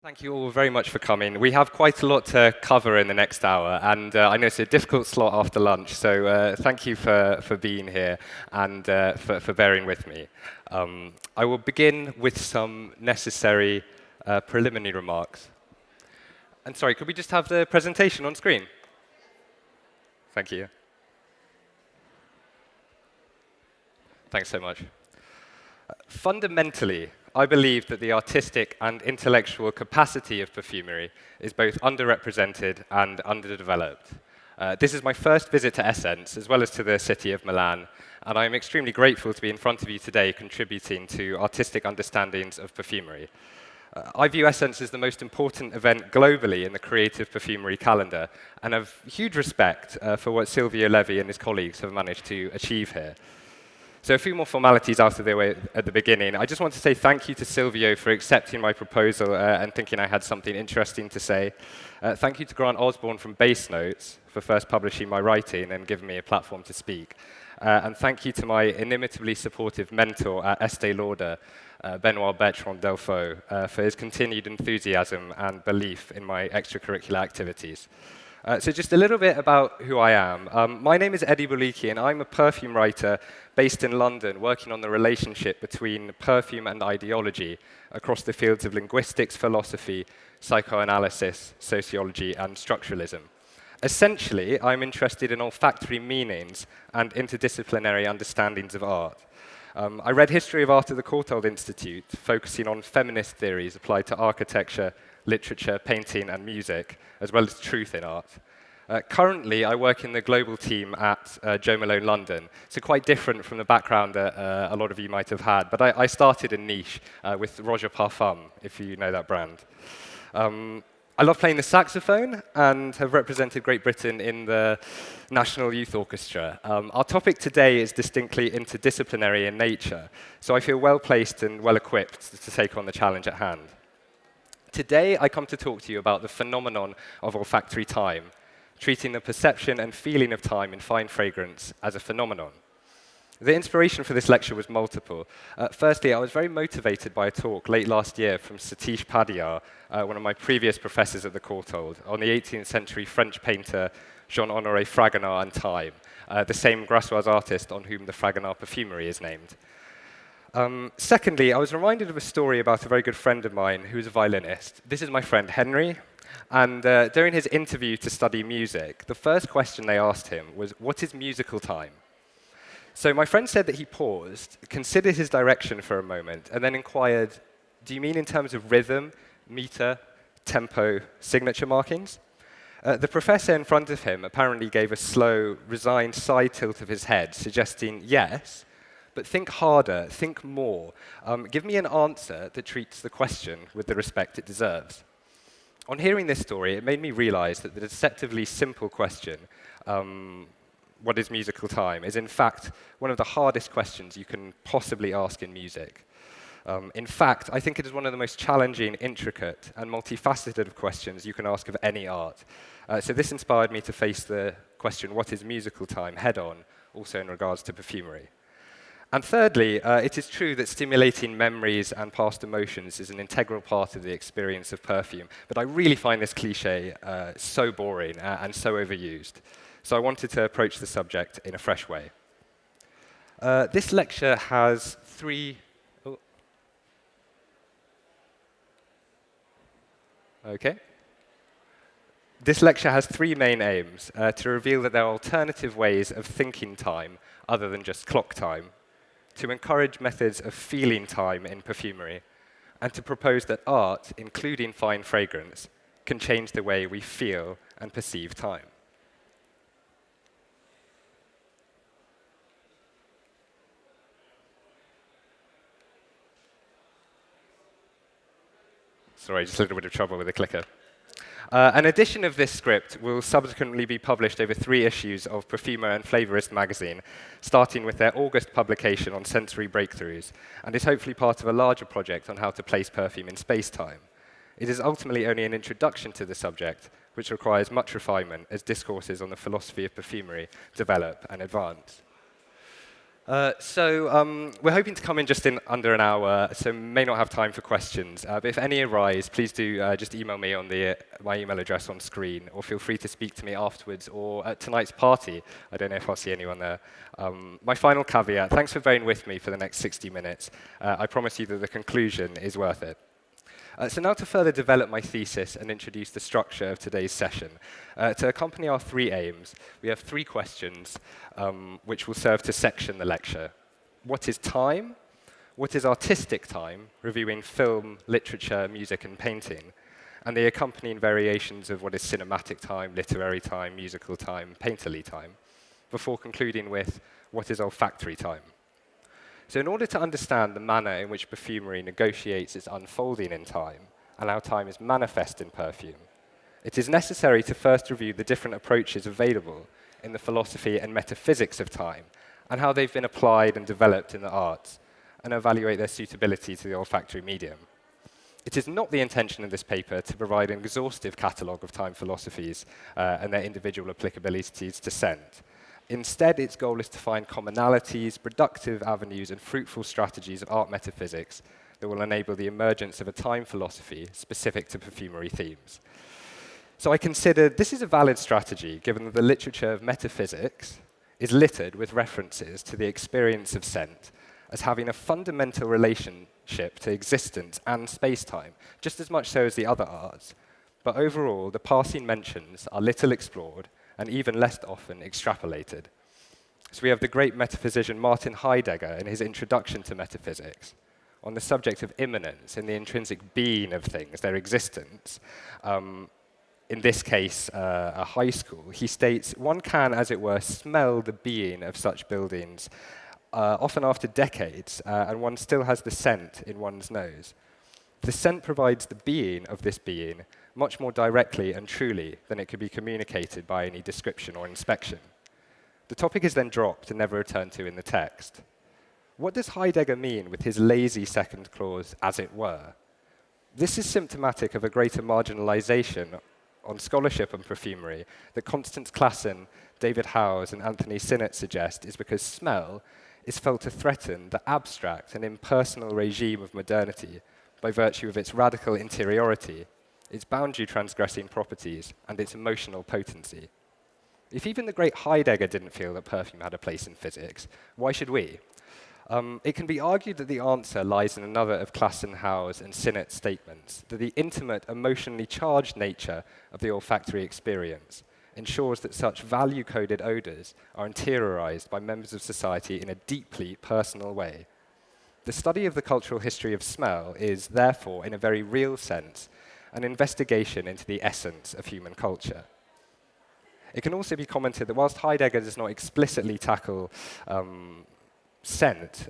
Thank you all very much for coming. We have quite a lot to cover in the next hour, and I know it's a difficult slot after lunch, so thank you for being here and for bearing with me. I will begin with some necessary preliminary remarks. And sorry, could we just have the presentation on screen? Thank you. Thanks so much. Fundamentally, I believe that the artistic and intellectual capacity of perfumery is both underrepresented and underdeveloped. This is my first visit to Esxence, as well as to the city of Milan, and I am extremely grateful to be in front of you today contributing to artistic understandings of perfumery. I view Esxence as the most important event globally in the creative perfumery calendar, and have huge respect for what Silvio Levi and his colleagues have managed to achieve here. So a few more formalities out of the way at the beginning. I just want to say thank you to Silvio for accepting my proposal and thinking I had something interesting to say. Thank you to Grant Osborne from Bass Notes for first publishing my writing and giving me a platform to speak. And thank you to my inimitably supportive mentor at Estée Lauder, Benoit Bertrand Delfaux, for his continued enthusiasm and belief in my extracurricular activities. So just a little bit about who I am. My name is Eddie Bulliqi, and I'm a perfume writer based in London, working on the relationship between perfume and ideology across the fields of linguistics, philosophy, psychoanalysis, sociology, and structuralism. Essentially, I'm interested in olfactory meanings and interdisciplinary understandings of art. I read history of art at the Causal Institute, focusing on feminist theories applied to architecture, literature, painting, and music, as well as truth in art. Currently, I work in the global team at Jo Malone London, so quite different from the background that a lot of you might have had. But I started in niche with Roger Parfum, if you know that brand. I love playing the saxophone and have represented Great Britain in the National Youth Orchestra. Our topic today is distinctly interdisciplinary in nature, so I feel well placed and well equipped to take on the challenge at hand. Today, I come to talk to you about the phenomenon of olfactory time, treating the perception and feeling of time in fine fragrance as a phenomenon. The inspiration for this lecture was multiple. Firstly, I was very motivated by a talk late last year from Satish Padiyar, one of my previous professors at the Courtauld, on the 18th century French painter Jean-Honoré Fragonard and time, the same Grassois artist on whom the Fragonard perfumery is named. Secondly, I was reminded of a story about a very good friend of mine who is a violinist. This is my friend Henry, and during his interview to study music, the first question they asked him was, "What is musical time?" So my friend said that he paused, considered his direction for a moment, and then inquired, "Do you mean in terms of rhythm, meter, tempo, signature markings?" The professor in front of him apparently gave a slow, resigned side tilt of his head, suggesting yes, but think harder, think more. Give me an answer that treats the question with the respect it deserves. On hearing this story, it made me realize that the deceptively simple question, what is musical time, is in fact one of the hardest questions you can possibly ask in music. In fact, I think it is one of the most challenging, intricate, and multifaceted of questions you can ask of any art. So this inspired me to face the question, what is musical time, head on, also in regards to perfumery. And thirdly, it is true that stimulating memories and past emotions is an integral part of the experience of perfume, but I really find this cliche so boring and so overused. So I wanted to approach the subject in a fresh way. This lecture has three... Oh. Okay. This lecture has three main aims: to reveal that there are alternative ways of thinking time other than just clock time, to encourage methods of feeling time in perfumery, and to propose that art, including fine fragrance, can change the way we feel and perceive time. Sorry, just a little bit of trouble with the clicker. An edition of this script will subsequently be published over 3 issues of Perfumer and Flavorist magazine, starting with their August publication on sensory breakthroughs, and is hopefully part of a larger project on how to place perfume in space-time. It is ultimately only an introduction to the subject, which requires much refinement as discourses on the philosophy of perfumery develop and advance. We're hoping to come in just in under an hour, so may not have time for questions. But if any arise, please do just email me on my email address on screen, or feel free to speak to me afterwards or at tonight's party. I don't know if I'll see anyone there. My final caveat, thanks for bearing with me for the next 60 minutes. I promise you that the conclusion is worth it. So now to further develop my thesis and introduce the structure of today's session. To accompany our three aims, we have three questions which will serve to section the lecture. What is time? What is artistic time? Reviewing film, literature, music, and painting. And the accompanying variations of what is cinematic time, literary time, musical time, painterly time. Before concluding with what is olfactory time. So in order to understand the manner in which perfumery negotiates its unfolding in time, and how time is manifest in perfume, it is necessary to first review the different approaches available in the philosophy and metaphysics of time, and how they've been applied and developed in the arts, and evaluate their suitability to the olfactory medium. It is not the intention of this paper to provide an exhaustive catalogue of time philosophies and their individual applicabilities to scent. Instead, its goal is to find commonalities, productive avenues, and fruitful strategies of art metaphysics that will enable the emergence of a time philosophy specific to perfumery themes. So I considered this is a valid strategy, given that the literature of metaphysics is littered with references to the experience of scent as having a fundamental relationship to existence and space-time, just as much so as the other arts. But overall, the passing mentions are little explored and even less often extrapolated. So we have the great metaphysician Martin Heidegger in his introduction to metaphysics on the subject of immanence and the intrinsic being of things, their existence. In this case, a high school, he states, one can, as it were, smell the being of such buildings, often after decades, and one still has the scent in one's nose. The scent provides the being of this being much more directly and truly than it could be communicated by any description or inspection. The topic is then dropped and never returned to in the text. What does Heidegger mean with his lazy second clause, as it were? This is symptomatic of a greater marginalization on scholarship and perfumery that Constance Classen, David Howes, and Anthony Sinnott suggest is because smell is felt to threaten the abstract and impersonal regime of modernity by virtue of its radical interiority, its boundary-transgressing properties, and its emotional potency. If even the great Heidegger didn't feel that perfume had a place in physics, why should we? It can be argued that the answer lies in another of Classen, Howes, and Sinnott's statements, that the intimate, emotionally charged nature of the olfactory experience ensures that such value-coded odors are interiorized by members of society in a deeply personal way. The study of the cultural history of smell is, therefore, in a very real sense, an investigation into the essence of human culture. It can also be commented that whilst Heidegger does not explicitly tackle scent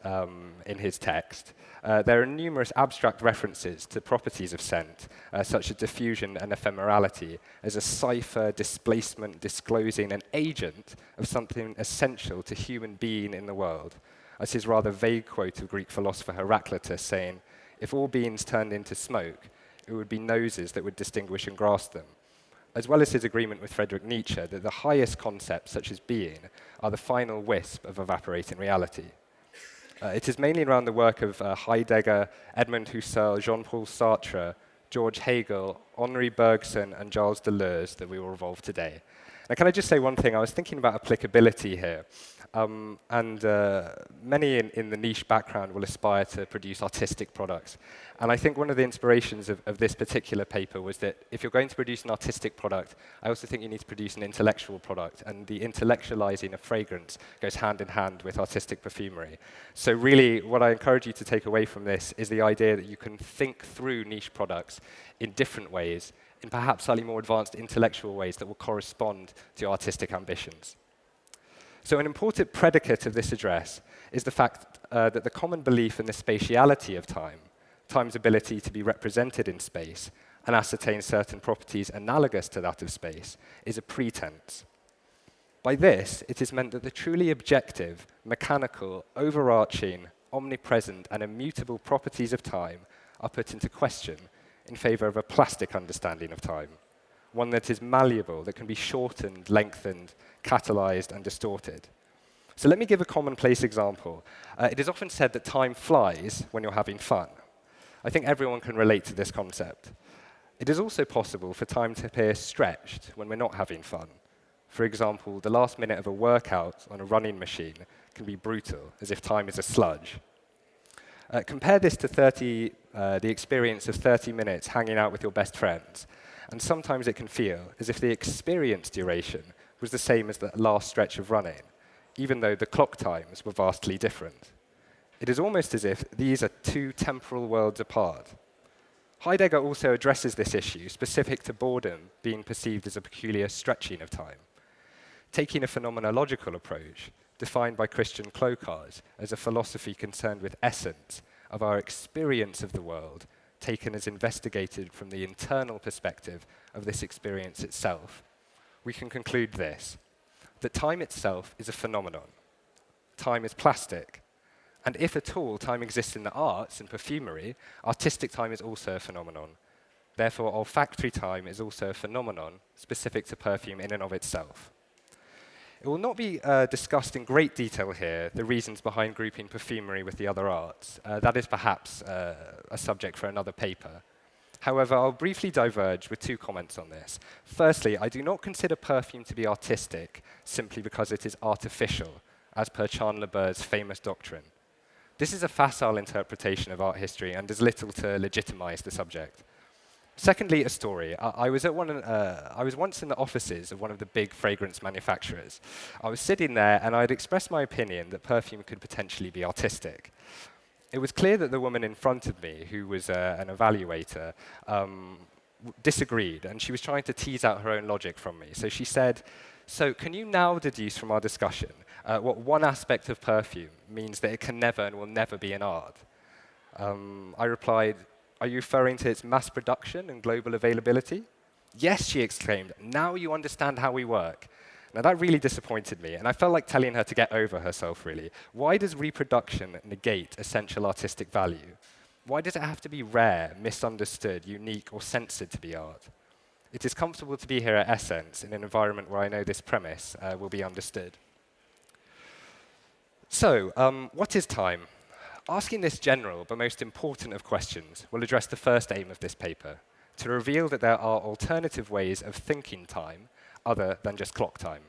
in his text, there are numerous abstract references to properties of scent, such as diffusion and ephemerality, as a cipher, displacement, disclosing an agent of something essential to human being in the world, as his rather vague quote of Greek philosopher Heraclitus saying, if all beings turned into smoke, it would be noses that would distinguish and grasp them, as well as his agreement with Friedrich Nietzsche that the highest concepts, such as being, are the final wisp of evaporating reality. It is mainly around the work of Heidegger, Edmund Husserl, Jean-Paul Sartre, George Hegel, Henri Bergson, and Gilles Deleuze that we will revolve today. Now, can I just say one thing? I was thinking about applicability here. Many in the niche background will aspire to produce artistic products. And I think one of the inspirations of this particular paper was that if you're going to produce an artistic product, I also think you need to produce an intellectual product. And the intellectualizing of fragrance goes hand in hand with artistic perfumery. So really, what I encourage you to take away from this is the idea that you can think through niche products in different ways, in perhaps slightly more advanced intellectual ways that will correspond to your artistic ambitions. So an important predicate of this address is the fact that the common belief in the spatiality of time, time's ability to be represented in space and ascertain certain properties analogous to that of space, is a pretense. By this, it is meant that the truly objective, mechanical, overarching, omnipresent, and immutable properties of time are put into question in favor of a plastic understanding of time, one that is malleable, that can be shortened, lengthened, catalyzed, and distorted. So let me give a commonplace example. It is often said that time flies when you're having fun. I think everyone can relate to this concept. It is also possible for time to appear stretched when we're not having fun. For example, the last minute of a workout on a running machine can be brutal, as if time is a sludge. Compare this to the experience of 30 minutes hanging out with your best friends, and sometimes it can feel as if the experience duration was the same as the last stretch of running, even though the clock times were vastly different. It is almost as if these are two temporal worlds apart. Heidegger also addresses this issue specific to boredom being perceived as a peculiar stretching of time. Taking a phenomenological approach, defined by Christian Clocars as a philosophy concerned with essence of our experience of the world, taken as investigated from the internal perspective of this experience itself, we can conclude this, that time itself is a phenomenon. Time is plastic. And if at all time exists in the arts and perfumery, artistic time is also a phenomenon. Therefore, olfactory time is also a phenomenon specific to perfume in and of itself. It will not be discussed in great detail here, the reasons behind grouping perfumery with the other arts. That is perhaps a subject for another paper. However, I'll briefly diverge with two comments on this. Firstly, I do not consider perfume to be artistic simply because it is artificial, as per Chandler Bird's famous doctrine. This is a facile interpretation of art history and does little to legitimize the subject. Secondly, a story. I was once in the offices of one of the big fragrance manufacturers. I was sitting there and I'd expressed my opinion that perfume could potentially be artistic. It was clear that the woman in front of me, who was an evaluator, disagreed, and she was trying to tease out her own logic from me. So she said, "So can you now deduce from our discussion what one aspect of perfume means that it can never and will never be an art?" I replied, "Are you referring to its mass production and global availability?" "Yes," she exclaimed, "now you understand how we work." Now that really disappointed me, and I felt like telling her to get over herself, really. Why does reproduction negate essential artistic value? Why does it have to be rare, misunderstood, unique, or censored to be art? It is comfortable to be here at Esxence in an environment where I know this premise will be understood. So, what is time? Asking this general but most important of questions will address the first aim of this paper, to reveal that there are alternative ways of thinking time other than just clock time.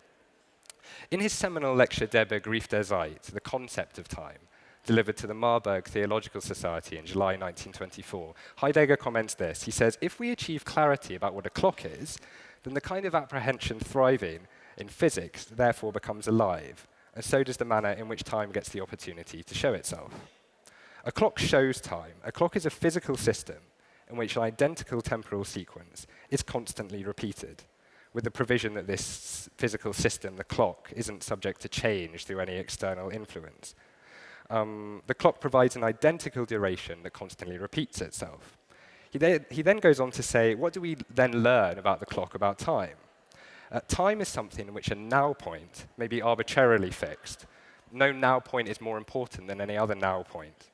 In his seminal lecture Der Begriff der Zeit, The Concept of Time, delivered to the Marburg Theological Society in July 1924, Heidegger comments this. He says, "If we achieve clarity about what a clock is, then the kind of apprehension thriving in physics therefore becomes alive, and so does the manner in which time gets the opportunity to show itself. A clock shows time. A clock is a physical system in which an identical temporal sequence is constantly repeated, with the provision that this physical system, the clock, isn't subject to change through any external influence. The clock provides an identical duration that constantly repeats itself." He then goes on to say, what do we then learn about the clock, about time? Time is something in which a now point may be arbitrarily fixed. No now point is more important than any other now point.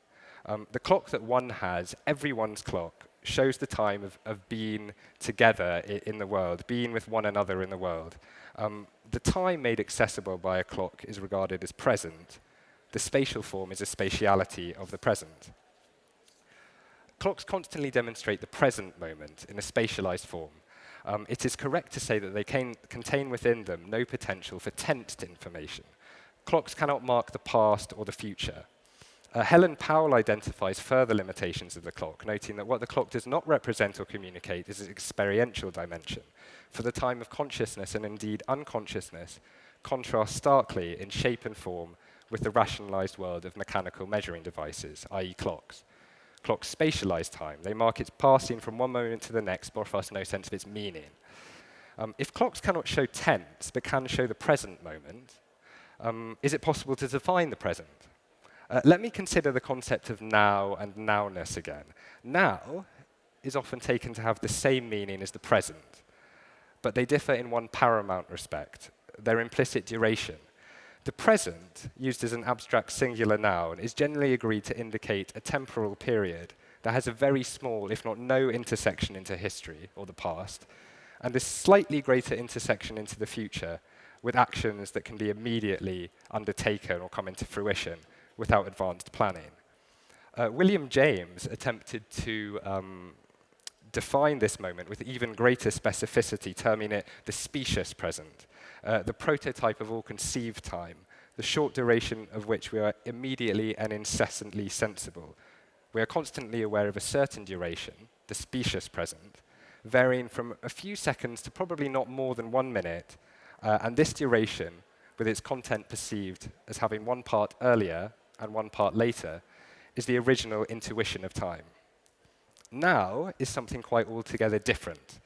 The clock that one has, everyone's clock, shows the time of being together in the world, being with one another in the world. The time made accessible by a clock is regarded as present. The spatial form is a spatiality of the present. Clocks constantly demonstrate the present moment in a spatialized form. It is correct to say that they contain within them no potential for tensed information. Clocks cannot mark the past or the future. Helen Powell identifies further limitations of the clock, noting that what the clock does not represent or communicate is its experiential dimension. For the time of consciousness and indeed unconsciousness contrasts starkly in shape and form with the rationalized world of mechanical measuring devices, i.e. clocks. Clocks spatialize time. They mark its passing from one moment to the next, but offer us no sense of its meaning. If clocks cannot show tense, but can show the present moment, is it possible to define the present? Let me consider the concept of now and nowness again. Now is often taken to have the same meaning as the present, but they differ in one paramount respect, their implicit duration. The present, used as an abstract singular noun, is generally agreed to indicate a temporal period that has a very small, if not no, intersection into history or the past, and a slightly greater intersection into the future, with actions that can be immediately undertaken or come into fruition without advanced planning. William James attempted to define this moment with even greater specificity, terming it the specious present, the prototype of all conceived time, the short duration of which we are immediately and incessantly sensible. We are constantly aware of a certain duration, the specious present, varying from a few seconds to probably not more than 1 minute, and this duration, with its content perceived as having one part earlier and one part later, is the original intuition of time. Now is something quite altogether different,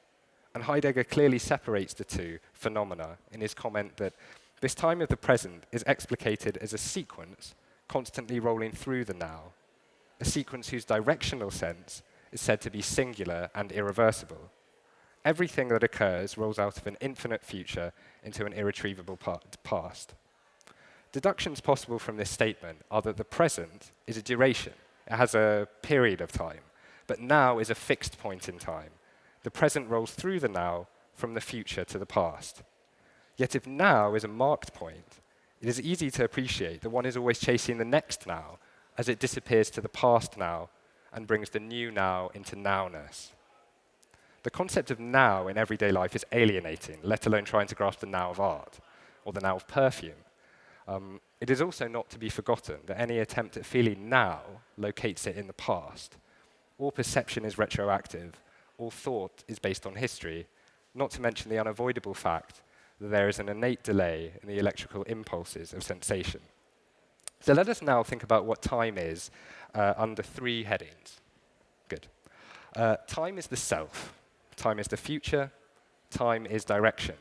and Heidegger clearly separates the two phenomena in his comment that this time of the present is explicated as a sequence constantly rolling through the now, a sequence whose directional sense is said to be singular and irreversible. Everything that occurs rolls out of an infinite future into an irretrievable past. Deductions possible from this statement are that the present is a duration. It has a period of time, but now is a fixed point in time. The present rolls through the now from the future to the past. Yet if now is a marked point, it is easy to appreciate that one is always chasing the next now as it disappears to the past now and brings the new now into nowness. The concept of now in everyday life is alienating, let alone trying to grasp the now of art or the now of perfume. It is also not to be forgotten that any attempt at feeling now locates it in the past. All perception is retroactive, all thought is based on history, not to mention the unavoidable fact that there is an innate delay in the electrical impulses of sensation. So let us now think about what time is under 3 headings. Good. Time is the self, time is the future, time is direction.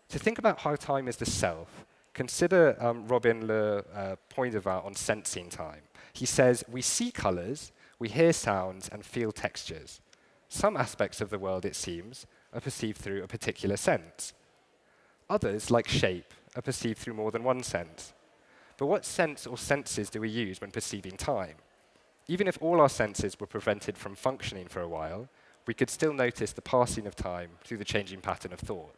To think about how time is the self, consider Robin Le Poindevin on sensing time. He says, we see colors, we hear sounds, and feel textures. Some aspects of the world, it seems, are perceived through a particular sense. Others, like shape, are perceived through more than one sense. But what sense or senses do we use when perceiving time? Even if all our senses were prevented from functioning for a while, we could still notice the passing of time through the changing pattern of thought.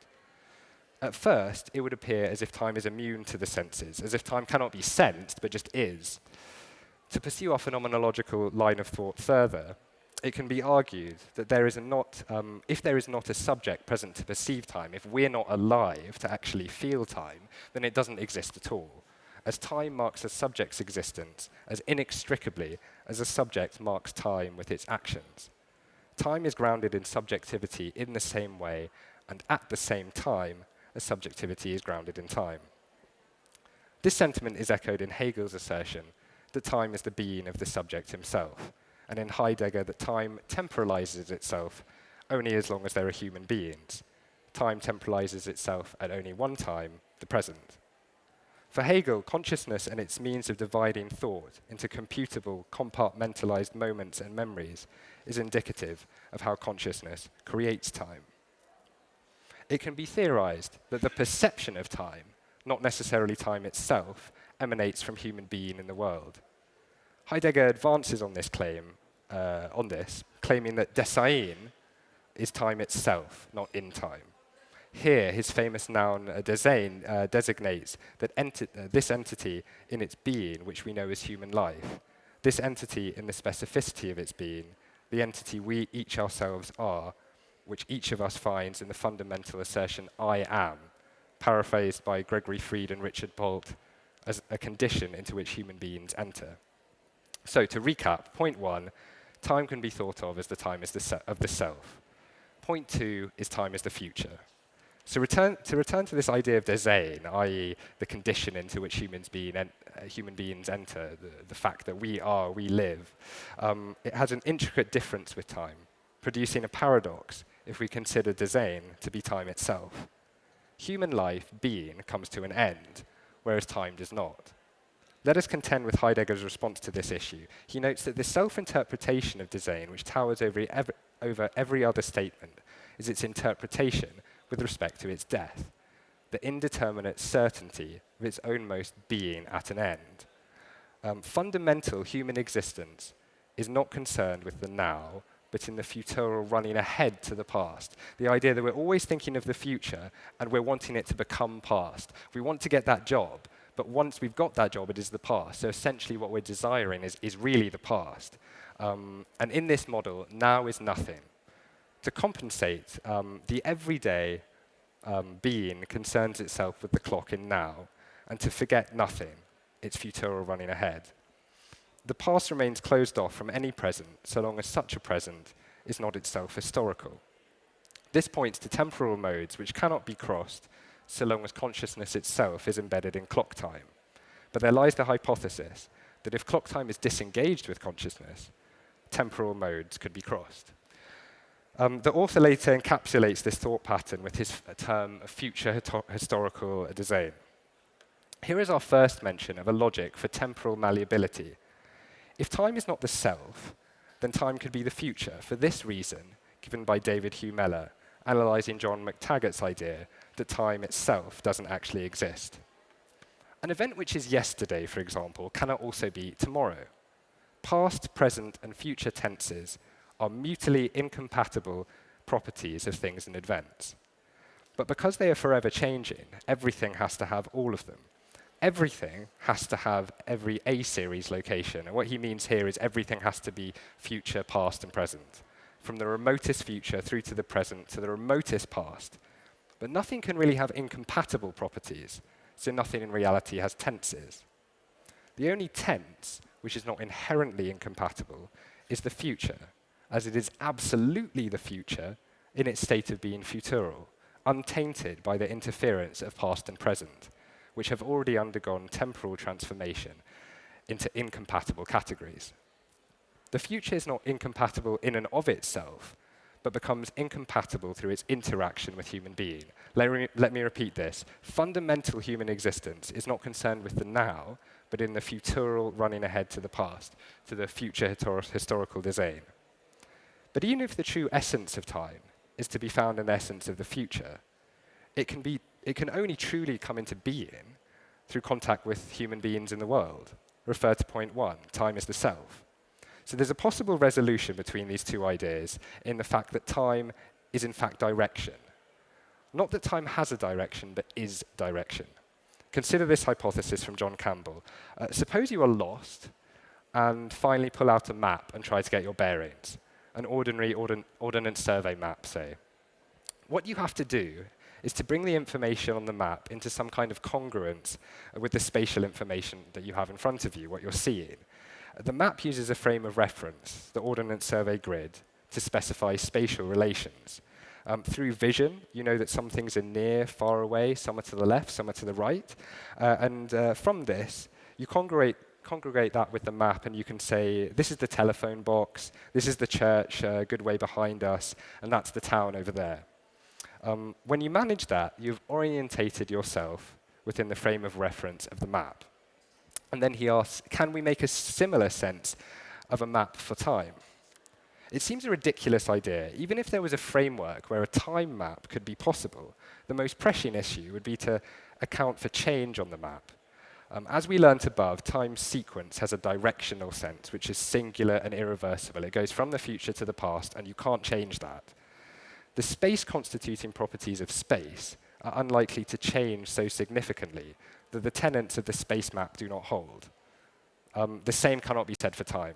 At first, it would appear as if time is immune to the senses, as if time cannot be sensed, but just is. To pursue our phenomenological line of thought further, it can be argued that if there is not a subject present to perceive time, if we're not alive to actually feel time, then it doesn't exist at all, as time marks a subject's existence as inextricably as a subject marks time with its actions. Time is grounded in subjectivity in the same way, and at the same time, as subjectivity is grounded in time. This sentiment is echoed in Hegel's assertion that time is the being of the subject himself, and in Heidegger that time temporalizes itself only as long as there are human beings. Time temporalizes itself at only one time, the present. For Hegel, consciousness and its means of dividing thought into computable, compartmentalized moments and memories is indicative of how consciousness creates time. It can be theorized that the perception of time, not necessarily time itself, emanates from human being in the world. Heidegger advances on this claim, claiming that Design is time itself, not in time. Here, his famous noun Design designates that this entity in its being, which we know as human life, this entity in the specificity of its being, the entity we each ourselves are, which each of us finds in the fundamental assertion, I am, paraphrased by Gregory Fried and Richard Bolt, as a condition into which human beings enter. So to recap, point 1, time can be thought of as the time of the self. Point 2 is time as the future. So to return to this idea of Design, i.e. the condition into which human beings enter, the fact that we live, it has an intricate difference with time, producing a paradox if we consider Design to be time itself. Human life, being, comes to an end, whereas time does not. Let us contend with Heidegger's response to this issue. He notes that the self-interpretation of Design, which towers over every other statement, is its interpretation with respect to its death, the indeterminate certainty of its own most being at an end. Fundamental human existence is not concerned with the now, but in the futural running ahead to the past. The idea that we're always thinking of the future and we're wanting it to become past. We want to get that job, but once we've got that job, it is the past. So essentially what we're desiring is really the past. And in this model, now is nothing. To compensate, the everyday being concerns itself with the clock in now, and to forget nothing, it's futural running ahead. The past remains closed off from any present, so long as such a present is not itself historical. This points to temporal modes which cannot be crossed, so long as consciousness itself is embedded in clock time. But there lies the hypothesis that if clock time is disengaged with consciousness, temporal modes could be crossed. The author later encapsulates this thought pattern with his term of future historical design. Here is our first mention of a logic for temporal malleability. If time is not the self, then time could be the future, for this reason, given by David Hugh Mellor, analysing John McTaggart's idea that time itself doesn't actually exist. An event which is yesterday, for example, cannot also be tomorrow. Past, present, and future tenses are mutually incompatible properties of things and events. But because they are forever changing, everything has to have all of them. Everything has to have every A-series location. And what he means here is everything has to be future, past, and present. From the remotest future through to the present to the remotest past. But nothing can really have incompatible properties, so nothing in reality has tenses. The only tense which is not inherently incompatible is the future, as it is absolutely the future in its state of being futural, untainted by the interference of past and present, which have already undergone temporal transformation into incompatible categories. The future is not incompatible in and of itself, but becomes incompatible through its interaction with human being. Let me repeat this. Fundamental human existence is not concerned with the now, but in the futural running ahead to the past, to the future historical design. But even if the true essence of time is to be found in the essence of the future, it can only truly come into being through contact with human beings in the world. Refer to point 1, time is the self. So there's a possible resolution between these two ideas in the fact that time is in fact direction. Not that time has a direction, but is direction. Consider this hypothesis from John Campbell. Suppose you are lost and finally pull out a map and try to get your bearings. An ordinary ordnance survey map, say. What you have to do is to bring the information on the map into some kind of congruence with the spatial information that you have in front of you, what you're seeing. The map uses a frame of reference, the Ordnance Survey grid, to specify spatial relations. Through vision, you know that some things are near, far away, some are to the left, some are to the right. From this, you congregate that with the map, and you can say, this is the telephone box, this is the church a good way behind us, and that's the town over there. When you manage that, you've orientated yourself within the frame of reference of the map. And then he asks, can we make a similar sense of a map for time? It seems a ridiculous idea. Even if there was a framework where a time map could be possible, the most pressing issue would be to account for change on the map. As we learnt above, time sequence has a directional sense, which is singular and irreversible. It goes from the future to the past, and you can't change that. The space-constituting properties of space are unlikely to change so significantly that the tenets of the space map do not hold. The same cannot be said for time.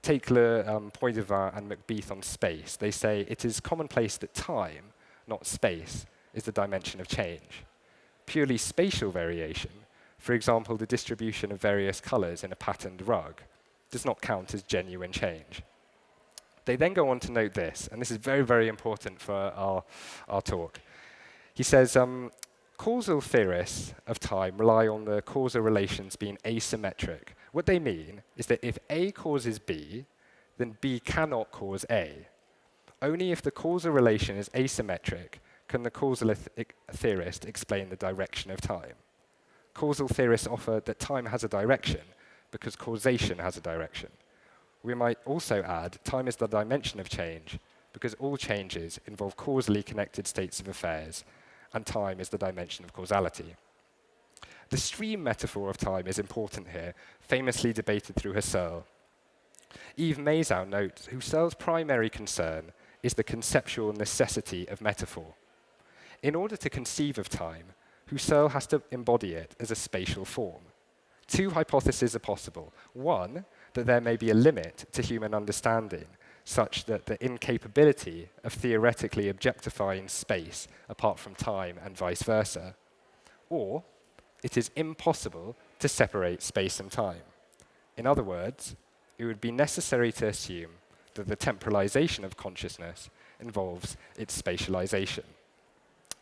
Take Le Poidevin and Macbeth on space. They say it is commonplace that time, not space, is the dimension of change. Purely spatial variation, for example, the distribution of various colors in a patterned rug, does not count as genuine change. They then go on to note this, and this is very, very important for our talk. He says, causal theorists of time rely on the causal relations being asymmetric. What they mean is that if A causes B, then B cannot cause A. Only if the causal relation is asymmetric can the causal theorist explain the direction of time. Causal theorists offer that time has a direction because causation has a direction. We might also add time is the dimension of change because all changes involve causally connected states of affairs, and time is the dimension of causality. The stream metaphor of time is important here, famously debated through Husserl. Yves Maisel notes, Husserl's primary concern is the conceptual necessity of metaphor. In order to conceive of time, Husserl has to embody it as a spatial form. Two hypotheses are possible. One, that there may be a limit to human understanding, such that the incapability of theoretically objectifying space apart from time and vice versa. Or, it is impossible to separate space and time. In other words, it would be necessary to assume that the temporalization of consciousness involves its spatialization.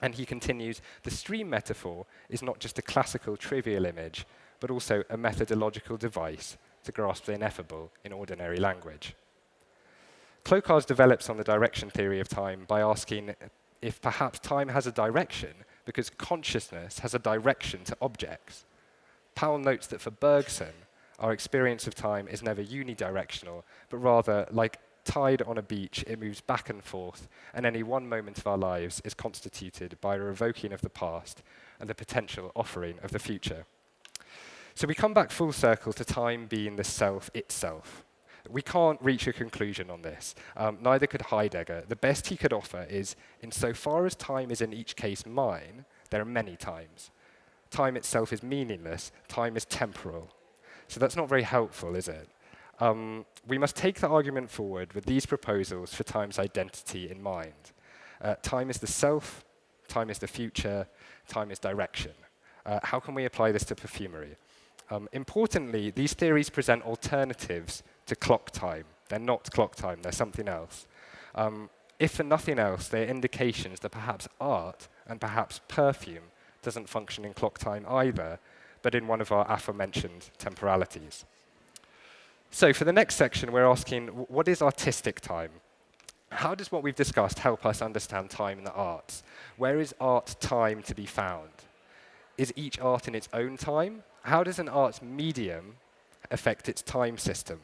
And he continues, the stream metaphor is not just a classical trivial image, but also a methodological device to grasp the ineffable in ordinary language. Clocards develops on the direction theory of time by asking if perhaps time has a direction because consciousness has a direction to objects. Powell notes that for Bergson, our experience of time is never unidirectional, but rather like tide on a beach, it moves back and forth, and any one moment of our lives is constituted by a revoking of the past and the potential offering of the future. So we come back full circle to time being the self itself. We can't reach a conclusion on this. Neither could Heidegger. The best he could offer is, insofar as time is in each case mine, there are many times. Time itself is meaningless, time is temporal. So that's not very helpful, is it? We must take the argument forward with these proposals for time's identity in mind. Time is the self, time is the future, time is direction. How can we apply this to perfumery? Importantly, these theories present alternatives to clock time. They're not clock time, they're something else. If for nothing else, they're indications that perhaps art and perhaps perfume doesn't function in clock time either, but in one of our aforementioned temporalities. So for the next section, we're asking, what is artistic time? How does what we've discussed help us understand time in the arts? Where is art time to be found? Is each art in its own time? How does an art's medium affect its time system?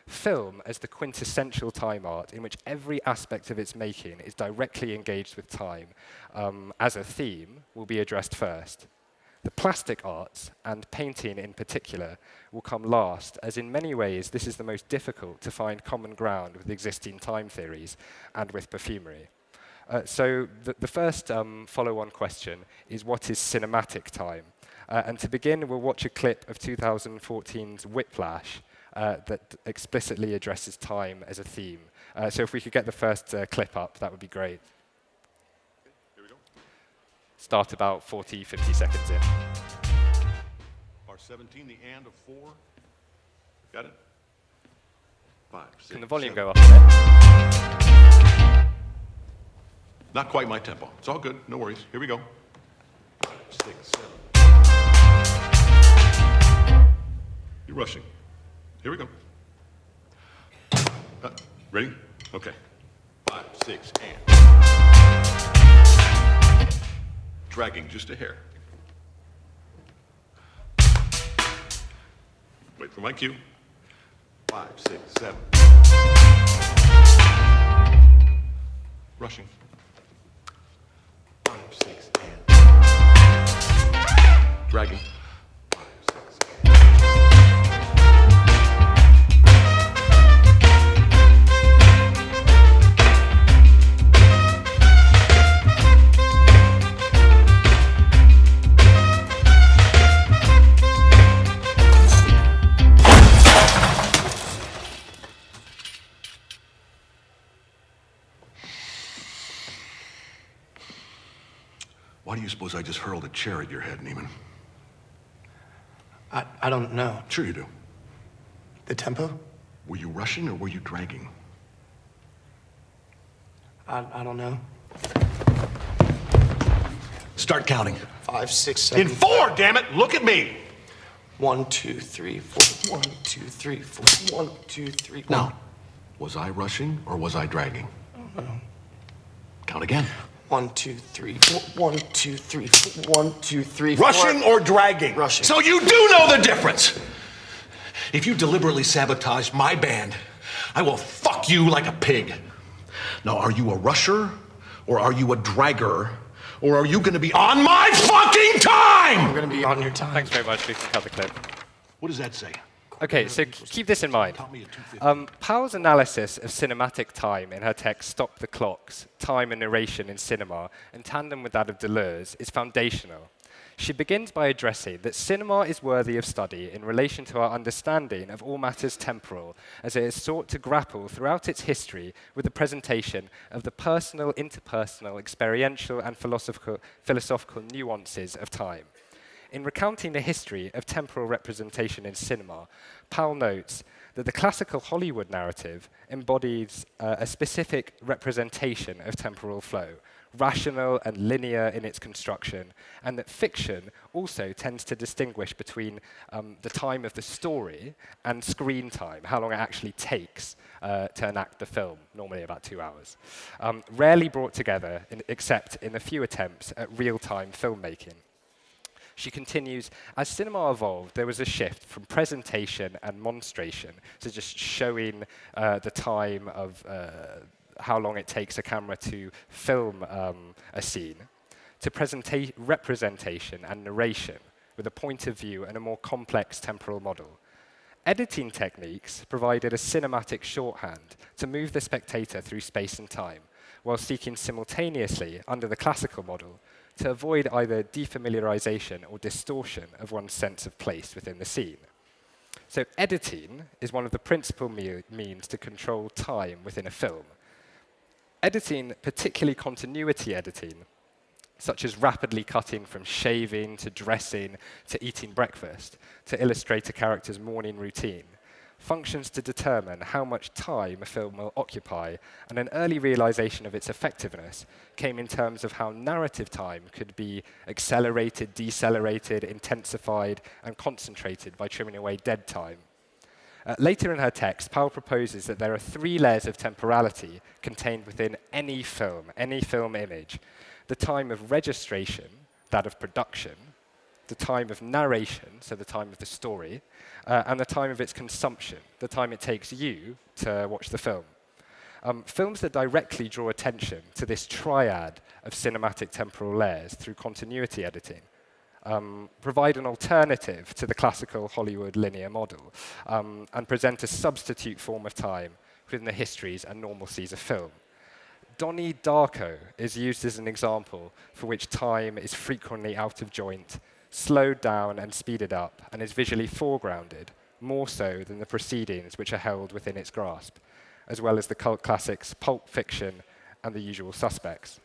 Film as the quintessential time art in which every aspect of its making is directly engaged with time as a theme will be addressed first. The plastic arts, and painting in particular, will come last, as in many ways this is the most difficult to find common ground with existing time theories and with perfumery. So the first follow-on question is, what is cinematic time? And to begin, we'll watch a clip of 2014's Whiplash that explicitly addresses time as a theme. So if we could get the first clip up, that would be great. Start about 40, 50 seconds in. R17, the and of 4. Got it? 5, 6, Can the volume 7. go up a bit? Not quite my tempo. It's all good. No worries. Here we go. 5, 6, 7. You're rushing. Here we go. Ready? Okay. 5, 6, and. Dragging just a hair. Wait for my cue. 5, 6, 7. Rushing. 5, 6, and. Dragging. 5, 6, and. Why do you suppose I just hurled a chair at your head, Neiman? I don't know. Sure you do. The tempo? Were you rushing or were you dragging? I don't know. Start counting. 5, 6, 7. In 4, damn it! Look at me! 1, 2, 3, 4. 1, 2, 3, 4. 1, 2, 3. Now, was I rushing or was I dragging? I don't know. Count again. 1, 2, 3, 4. 1, 2, 3, 4. 1, 2, 3, 4. Rushing or dragging? Rushing. So you do know the difference! If you deliberately sabotage my band, I will fuck you like a pig. Now, are you a rusher or are you a dragger? Or are you gonna be on my fucking time? I'm gonna be on your time. Thanks very much. We can cut the clip. What does that say? Okay, so keep this in mind. Powell's analysis of cinematic time in her text Stop the Clocks, Time and Narration in Cinema, in tandem with that of Deleuze, is foundational. She begins by addressing that cinema is worthy of study in relation to our understanding of all matters temporal, as it has sought to grapple throughout its history with the presentation of the personal, interpersonal, experiential, and philosophical nuances of time. In recounting the history of temporal representation in cinema, Powell notes that the classical Hollywood narrative embodies a specific representation of temporal flow, rational and linear in its construction, and that fiction also tends to distinguish between the time of the story and screen time, how long it actually takes to enact the film, normally about 2 hours. Rarely brought together, except in a few attempts at real-time filmmaking. She continues, as cinema evolved, there was a shift from presentation and monstration, so just showing the time of how long it takes a camera to film a scene, to representation and narration with a point of view and a more complex temporal model. Editing techniques provided a cinematic shorthand to move the spectator through space and time, while seeking simultaneously, under the classical model, to avoid either defamiliarization or distortion of one's sense of place within the scene. So editing is one of the principal means to control time within a film. Editing, particularly continuity editing, such as rapidly cutting from shaving to dressing to eating breakfast to illustrate a character's morning routine, functions to determine how much time a film will occupy, and an early realization of its effectiveness came in terms of how narrative time could be accelerated, decelerated, intensified, and concentrated by trimming away dead time. Later in her text, Powell proposes that there are 3 layers of temporality contained within any film image: the time of registration, that of production, the time of narration, so the time of the story, and the time of its consumption, the time it takes you to watch the film. Films that directly draw attention to this triad of cinematic temporal layers through continuity editing provide an alternative to the classical Hollywood linear model and present a substitute form of time within the histories and normalcies of film. Donnie Darko is used as an example for which time is frequently out of joint, slowed down and speeded up, and is visually foregrounded, more so than the proceedings which are held within its grasp, as well as the cult classics Pulp Fiction and The Usual Suspects.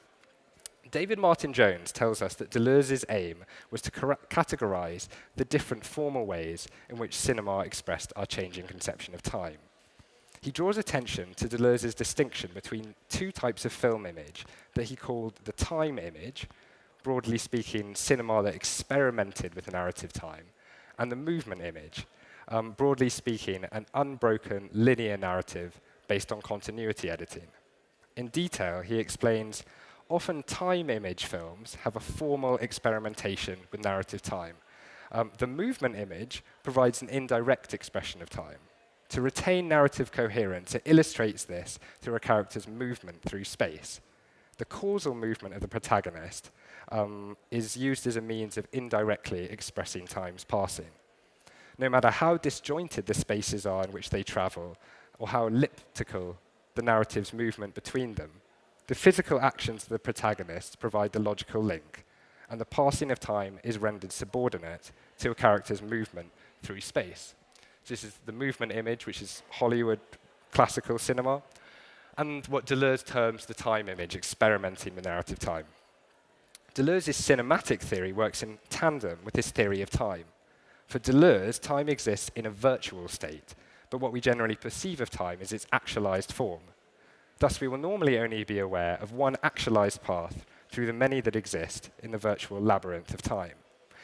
David Martin Jones tells us that Deleuze's aim was to categorize the different formal ways in which cinema expressed our changing conception of time. He draws attention to Deleuze's distinction between 2 types of film image that he called the time image, broadly speaking, cinema that experimented with narrative time, and the movement image, broadly speaking, an unbroken linear narrative based on continuity editing. In detail, he explains, often time image films have a formal experimentation with narrative time. The movement image provides an indirect expression of time. To retain narrative coherence, it illustrates this through a character's movement through space. The causal movement of the protagonist is used as a means of indirectly expressing time's passing. No matter how disjointed the spaces are in which they travel, or how elliptical the narrative's movement between them, the physical actions of the protagonist provide the logical link, and the passing of time is rendered subordinate to a character's movement through space. So this is the movement image, which is Hollywood classical cinema, and what Deleuze terms the time image, experimenting with narrative time. Deleuze's cinematic theory works in tandem with his theory of time. For Deleuze, time exists in a virtual state, but what we generally perceive of time is its actualized form. Thus, we will normally only be aware of one actualized path through the many that exist in the virtual labyrinth of time.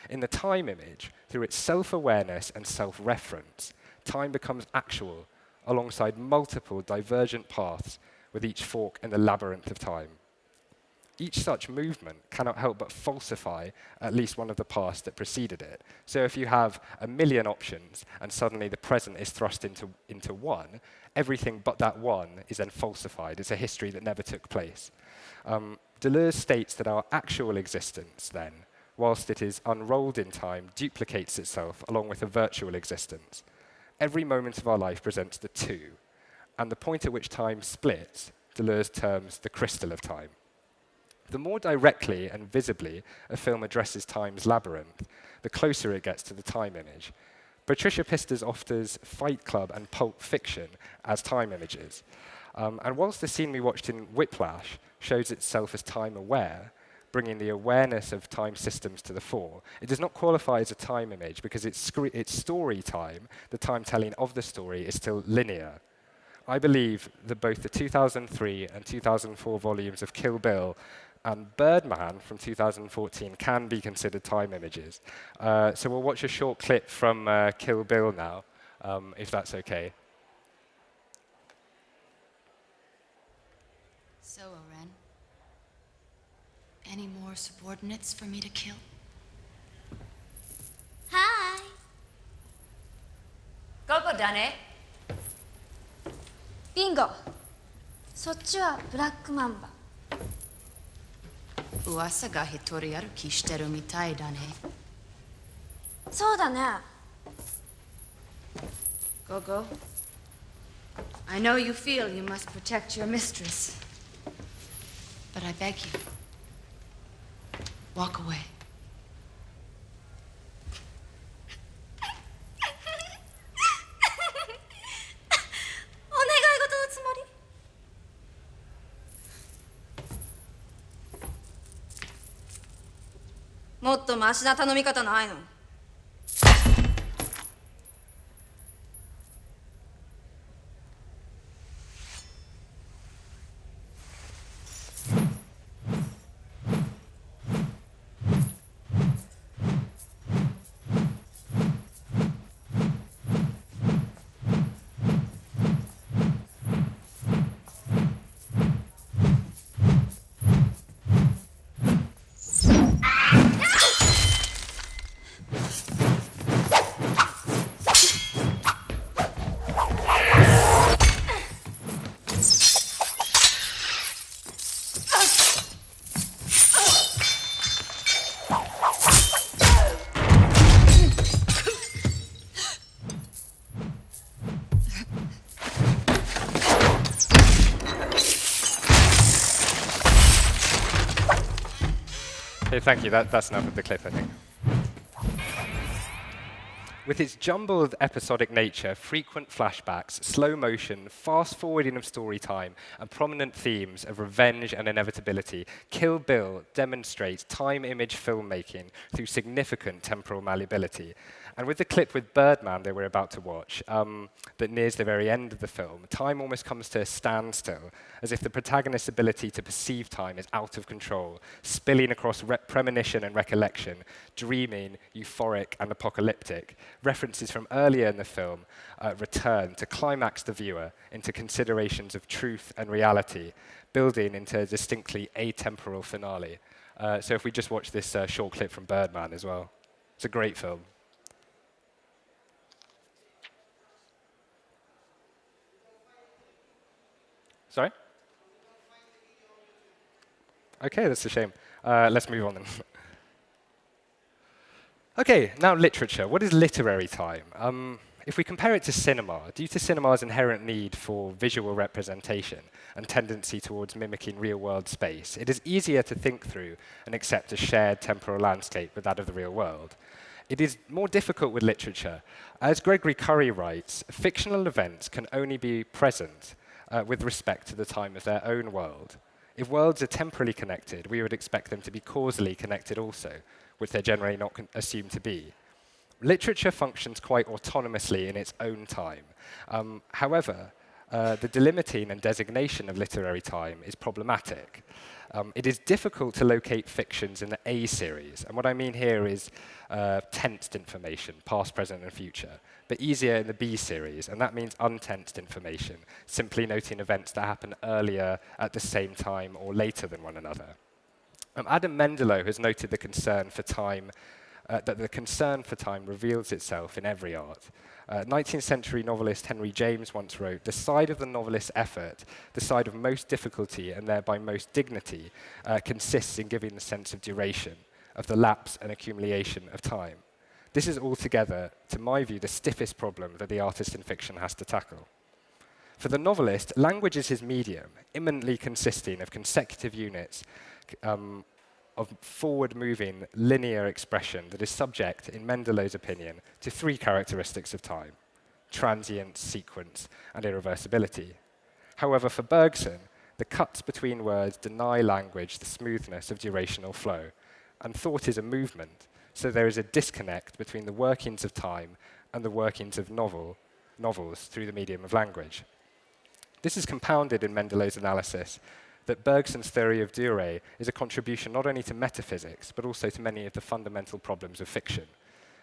In the time image, through its self-awareness and self-reference, time becomes actual alongside multiple divergent paths with each fork in the labyrinth of time. Each such movement cannot help but falsify at least one of the paths that preceded it. So if you have a million options and suddenly the present is thrust into one, everything but that one is then falsified. It's a history that never took place. Deleuze states that our actual existence then, whilst it is unrolled in time, duplicates itself along with a virtual existence. Every moment of our life presents the two, and the point at which time splits, Deleuze terms the crystal of time. The more directly and visibly a film addresses time's labyrinth, the closer it gets to the time image. Patricia Pistas offers Fight Club and Pulp Fiction as time images. And whilst the scene we watched in Whiplash shows itself as time-aware, bringing the awareness of time systems to the fore, it does not qualify as a time image because its story time, the time telling of the story, is still linear. I believe that both the 2003 and 2004 volumes of Kill Bill and Birdman from 2014 can be considered time images. So we'll watch a short clip from Kill Bill now, if that's okay. So, Oren, any more subordinates for me to kill? Hi. ここだね。ビンゴ。そっちはブラックマンバ。噂が一人歩きしてるみたいだね。そうだね。Gogo, I know you feel you must protect your mistress, but I beg you, walk away. お願い事のつもり？もっとマシな頼み方ないのOkay, thank you. That's enough of the clip, I think. With its jumbled episodic nature, frequent flashbacks, slow motion, fast-forwarding of story time, and prominent themes of revenge and inevitability, Kill Bill demonstrates time-image filmmaking through significant temporal malleability. And with the clip with Birdman that we're about to watch, that nears the very end of the film, time almost comes to a standstill, as if the protagonist's ability to perceive time is out of control, spilling across premonition and recollection, dreaming, euphoric, and apocalyptic. References from earlier in the film return to climax the viewer into considerations of truth and reality, building into a distinctly atemporal finale. So if we just watch this short clip from Birdman as well. It's a great film. Sorry? Okay, that's a shame. Let's move on then. Okay, now literature. What is literary time? If we compare it to cinema, due to cinema's inherent need for visual representation and tendency towards mimicking real-world space, it is easier to think through and accept a shared temporal landscape with that of the real world. It is more difficult with literature. As Gregory Curry writes, fictional events can only be present with respect to the time of their own world. If worlds are temporally connected, we would expect them to be causally connected also, which they're generally not assumed to be. Literature functions quite autonomously in its own time. However, the delimiting and designation of literary time is problematic. It is difficult to locate fictions in the A series, and what I mean here is tensed information, past, present, and future, but easier in the B series, and that means untensed information, simply noting events that happen earlier, at the same time, or later than one another. Adam Mendelow has noted the concern for time, that the concern for time reveals itself in every art. 19th century novelist Henry James once wrote, "The side of the novelist's effort, the side of most difficulty and thereby most dignity, consists in giving the sense of duration, of the lapse and accumulation of time." This is altogether, to my view, the stiffest problem that the artist in fiction has to tackle. For the novelist, language is his medium, immanently consisting of consecutive units of forward-moving linear expression that is subject, in Mendelow's opinion, to three characteristics of time: transience, sequence, and irreversibility. However, for Bergson, the cuts between words deny language the smoothness of durational flow, and thought is a movement, so there is a disconnect between the workings of time and the workings of novels through the medium of language. This is compounded in Mendelow's analysis that Bergson's theory of durée is a contribution not only to metaphysics, but also to many of the fundamental problems of fiction.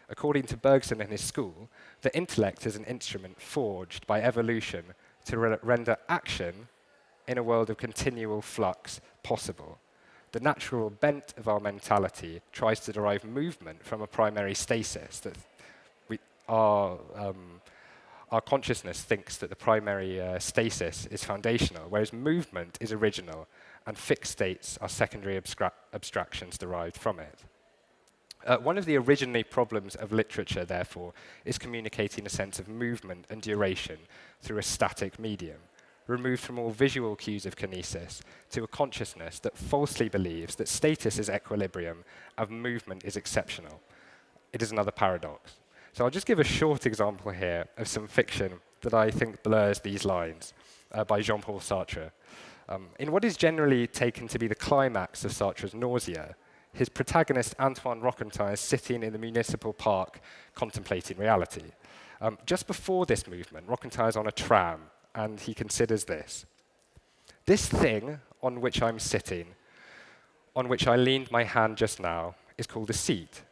According to Bergson and his school, the intellect is an instrument forged by evolution to render action in a world of continual flux possible. The natural bent of our mentality tries to derive movement from a primary stasis that our consciousness thinks that the primary stasis is foundational, whereas movement is original, and fixed states are secondary abstractions derived from it. One of the original problems of literature, therefore, is communicating a sense of movement and duration through a static medium, removed from all visual cues of kinesis to a consciousness that falsely believes that status is equilibrium and movement is exceptional. It is another paradox. So I'll just give a short example here of some fiction that I think blurs these lines by Jean-Paul Sartre. In what is generally taken to be the climax of Sartre's Nausea, his protagonist Antoine Roquentin is sitting in the municipal park contemplating reality. Just before this movement, Roquentin is on a tram, and he considers this. This thing on which I'm sitting, on which I leaned my hand just now, is called a seat.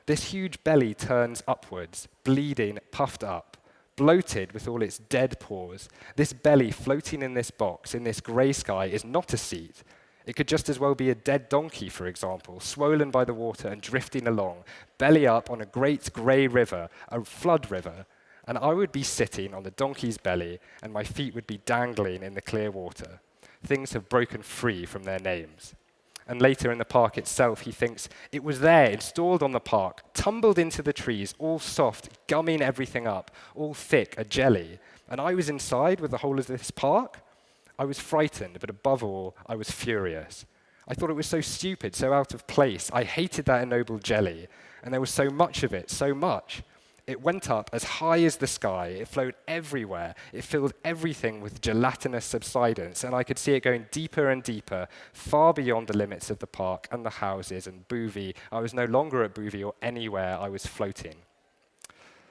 This huge belly turns upwards, bleeding, puffed up, bloated with all its dead pores. This belly floating in this box, in this grey sky, is not a seat. It could just as well be a dead donkey, for example, swollen by the water and drifting along, belly up on a great grey river, a flood river, and I would be sitting on the donkey's belly and my feet would be dangling in the clear water. Things have broken free from their names. And later in the park itself, he thinks it was there, installed on the park, tumbled into the trees, all soft, gumming everything up, all thick, a jelly. And I was inside with the whole of this park? I was frightened, but above all, I was furious. I thought it was so stupid, so out of place. I hated that ennobled jelly. And there was so much of it, so much. It went up as high as the sky. It flowed everywhere. It filled everything with gelatinous subsidence, and I could see it going deeper and deeper, far beyond the limits of the park and the houses and Bouvy. I was no longer at Bouvy or anywhere. I was floating.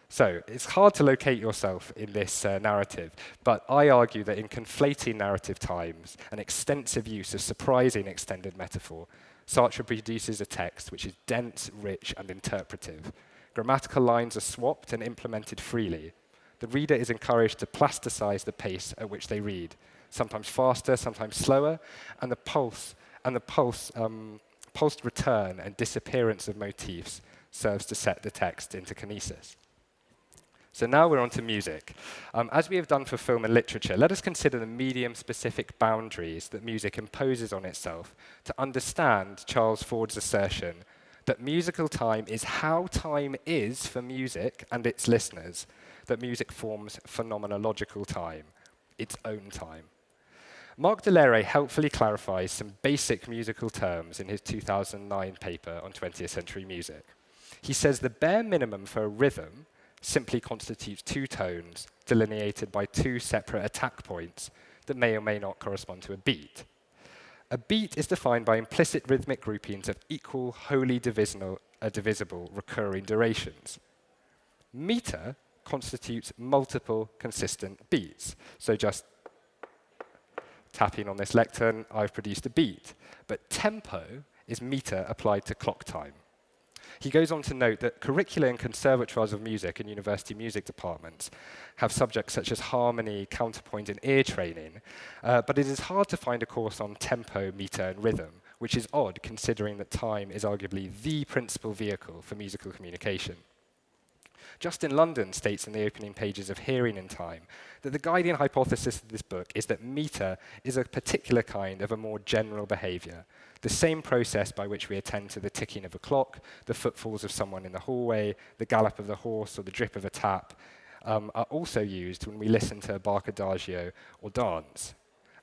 So it's hard to locate yourself in this narrative, but I argue that in conflating narrative times, an extensive use of surprising extended metaphor, Sartre produces a text which is dense, rich, and interpretive. Grammatical lines are swapped and implemented freely. The reader is encouraged to plasticize the pace at which they read, sometimes faster, sometimes slower, and the pulsed return and disappearance of motifs serves to set the text into kinesis. So now we're on to music. As we have done for film and literature, let us consider the medium-specific boundaries that music imposes on itself to understand Charles Ford's assertion that musical time is how time is for music and its listeners, that music forms phenomenological time, its own time. Marc Delere helpfully clarifies some basic musical terms in his 2009 paper on 20th century music. He says the bare minimum for a rhythm simply constitutes two tones delineated by two separate attack points that may or may not correspond to a beat. A beat is defined by implicit rhythmic groupings of equal, wholly divisible recurring durations. Meter constitutes multiple consistent beats. So just tapping on this lectern, I've produced a beat. But tempo is meter applied to clock time. He goes on to note that curricula in conservatoires of music and university music departments have subjects such as harmony, counterpoint, and ear training, but it is hard to find a course on tempo, meter, and rhythm, which is odd considering that time is arguably the principal vehicle for musical communication. Justin London states in the opening pages of Hearing in Time that the guiding hypothesis of this book is that meter is a particular kind of a more general behavior, the same process by which we attend to the ticking of a clock, the footfalls of someone in the hallway, the gallop of the horse, or the drip of a tap, are also used when we listen to a Bach adagio or dance.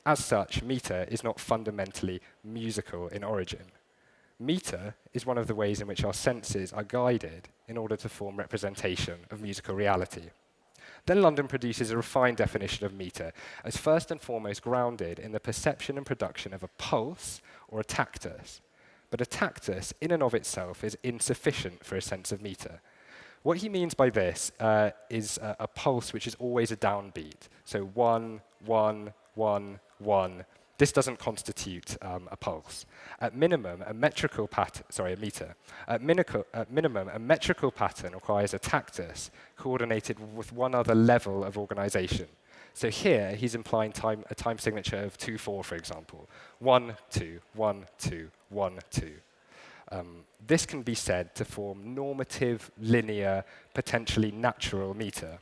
As such, meter is not fundamentally musical in origin. Meter is one of the ways in which our senses are guided in order to form representation of musical reality. Then London produces a refined definition of meter as first and foremost grounded in the perception and production of a pulse or a tactus. But a tactus in and of itself is insufficient for a sense of meter. What he means by this is a pulse which is always a downbeat. So 1, 1, 1, 1. This doesn't constitute a pulse. At minimum, a metrical pattern, a meter. At minimum, a metrical pattern requires a tactus coordinated with one other level of organization. So here, he's implying a time signature of 2/4, for example. 1, 2, 1, 2, 1, 2. This can be said to form normative, linear, potentially natural meter.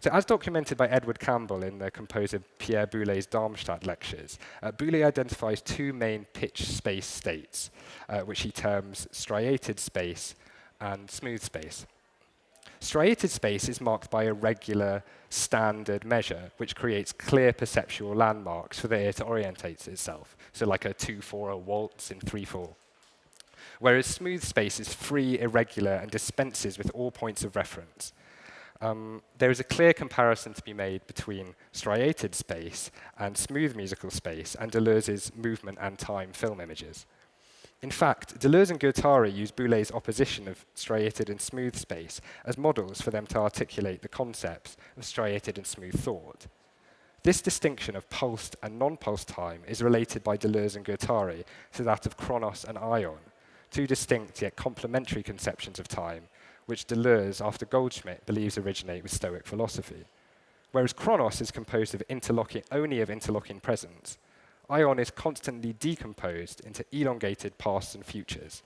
So as documented by Edward Campbell in the composer Pierre Boulez's Darmstadt lectures, Boulez identifies two main pitch space states, which he terms striated space and smooth space. Striated space is marked by a regular standard measure, which creates clear perceptual landmarks for the ear to orientate itself, so like a 2/4 waltz in 3/4. Whereas smooth space is free, irregular, and dispenses with all points of reference. There is a clear comparison to be made between striated space and smooth musical space and Deleuze's movement and time film images. In fact, Deleuze and Guattari use Boulez's opposition of striated and smooth space as models for them to articulate the concepts of striated and smooth thought. This distinction of pulsed and non-pulsed time is related by Deleuze and Guattari to that of chronos and ion, two distinct yet complementary conceptions of time, which Deleuze, after Goldschmidt, believes originate with Stoic philosophy. Whereas chronos is composed of only of interlocking presents, ion is constantly decomposed into elongated pasts and futures.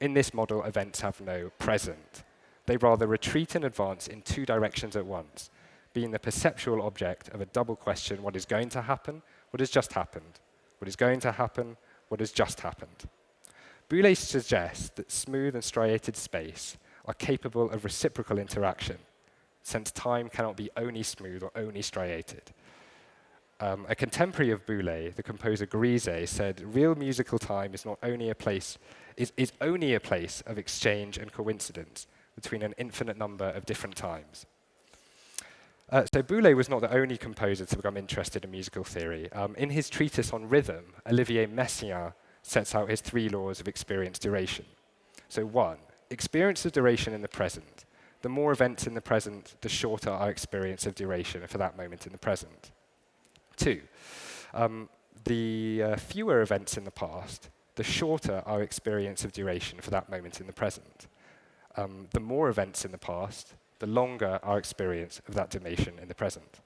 In this model, events have no present. They rather retreat and advance in two directions at once, being the perceptual object of a double question: what is going to happen, what has just happened, what is going to happen, what has just happened. Boulez suggests that smooth and striated space are capable of reciprocal interaction, since time cannot be only smooth or only striated. A contemporary of Boulez, the composer Grise, said, "Real musical time is only a place of exchange and coincidence between an infinite number of different times." So Boulez was not the only composer to become interested in musical theory. In his treatise on rhythm, Olivier Messiaen sets out his 3 laws of experience duration. So 1, experience of duration in the present. The more events in the present, the shorter our experience of duration for that moment in the present. 2, the fewer events in the past, the shorter our experience of duration for that moment in the present. The more events in the past, the longer our experience of that duration in the present.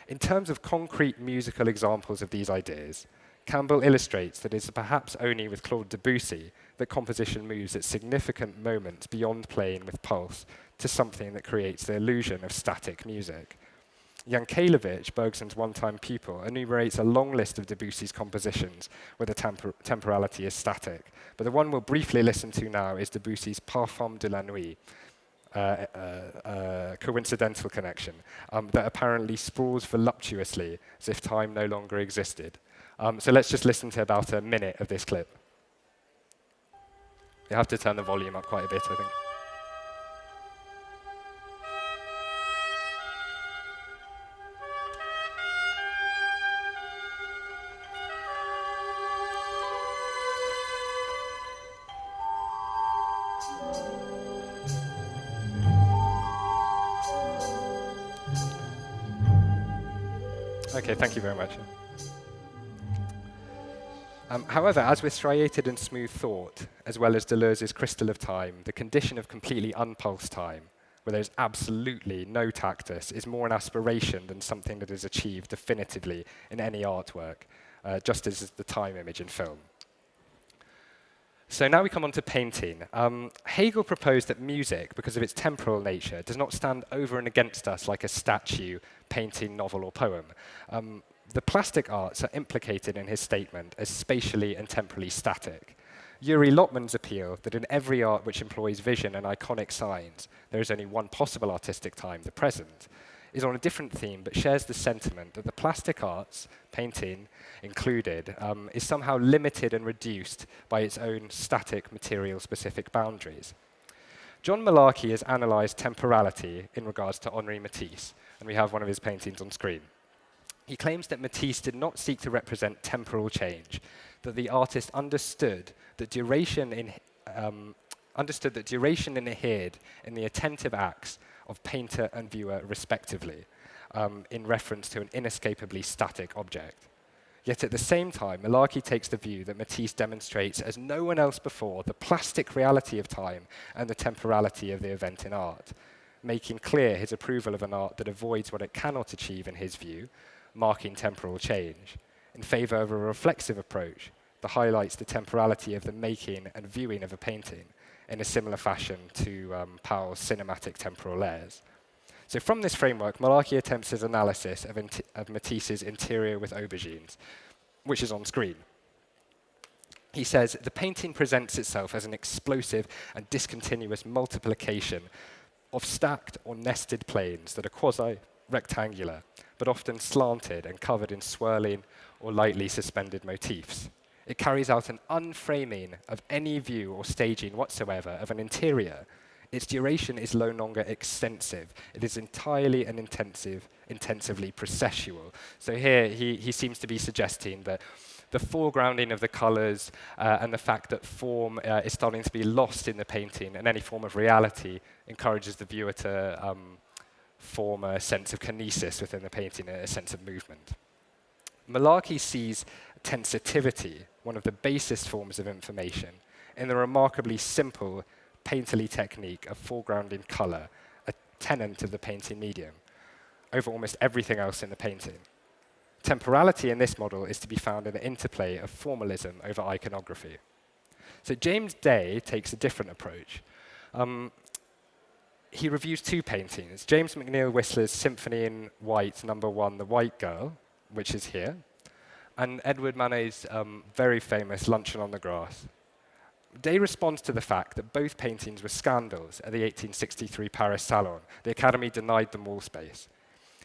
In terms of concrete musical examples of these ideas, Campbell illustrates that it is perhaps only with Claude Debussy that composition moves at significant moments beyond playing with pulse to something that creates the illusion of static music. Yankelevich, Bergson's one-time pupil, enumerates a long list of Debussy's compositions where the temporality is static, but the one we'll briefly listen to now is Debussy's Parfum de la Nuit, coincidental connection, that apparently sprawls voluptuously as if time no longer existed. So let's just listen to about a minute of this clip. You have to turn the volume up quite a bit, I think. Okay, thank you very much. However, as with striated and smooth thought, as well as Deleuze's crystal of time, the condition of completely unpulsed time, where there's absolutely no tactus, is more an aspiration than something that is achieved definitively in any artwork, just as is the time image in film. So now we come on to painting. Hegel proposed that music, because of its temporal nature, does not stand over and against us like a statue, painting, novel, or poem. The plastic arts are implicated in his statement as spatially and temporally static. Yuri Lotman's appeal that in every art which employs vision and iconic signs, there is only one possible artistic time, the present, is on a different theme but shares the sentiment that the plastic arts, painting included, is somehow limited and reduced by its own static material-specific boundaries. John Bulliqi has analysed temporality in regards to Henri Matisse, and we have one of his paintings on screen. He claims that Matisse did not seek to represent temporal change, that the artist understood that duration inhered in the attentive acts of painter and viewer respectively, in reference to an inescapably static object. Yet at the same time, Bulliqi takes the view that Matisse demonstrates as no one else before the plastic reality of time and the temporality of the event in art, making clear his approval of an art that avoids what it cannot achieve in his view, marking temporal change, in favour of a reflexive approach that highlights the temporality of the making and viewing of a painting in a similar fashion to Powell's cinematic temporal layers. So from this framework, Bulliqi attempts his analysis of Matisse's interior with aubergines, which is on screen. He says, the painting presents itself as an explosive and discontinuous multiplication of stacked or nested planes that are quasi-rectangular, but often slanted and covered in swirling or lightly suspended motifs. It carries out an unframing of any view or staging whatsoever of an interior. Its duration is no longer extensive. It is entirely and intensively processual. So here he seems to be suggesting that the foregrounding of the colours and the fact that form is starting to be lost in the painting and any form of reality encourages the viewer to form a sense of kinesis within the painting, a sense of movement. Bulliqi sees tensitivity, one of the basest forms of information, in the remarkably simple painterly technique of foregrounding colour, a tenet of the painting medium, over almost everything else in the painting. Temporality in this model is to be found in the interplay of formalism over iconography. So James Day takes a different approach. He reviews two paintings, James McNeill Whistler's Symphony in White, No. 1, The White Girl, which is here, and Edward Manet's very famous Luncheon on the Grass. Day responds to the fact that both paintings were scandals at the 1863 Paris Salon. The Academy denied them wall space.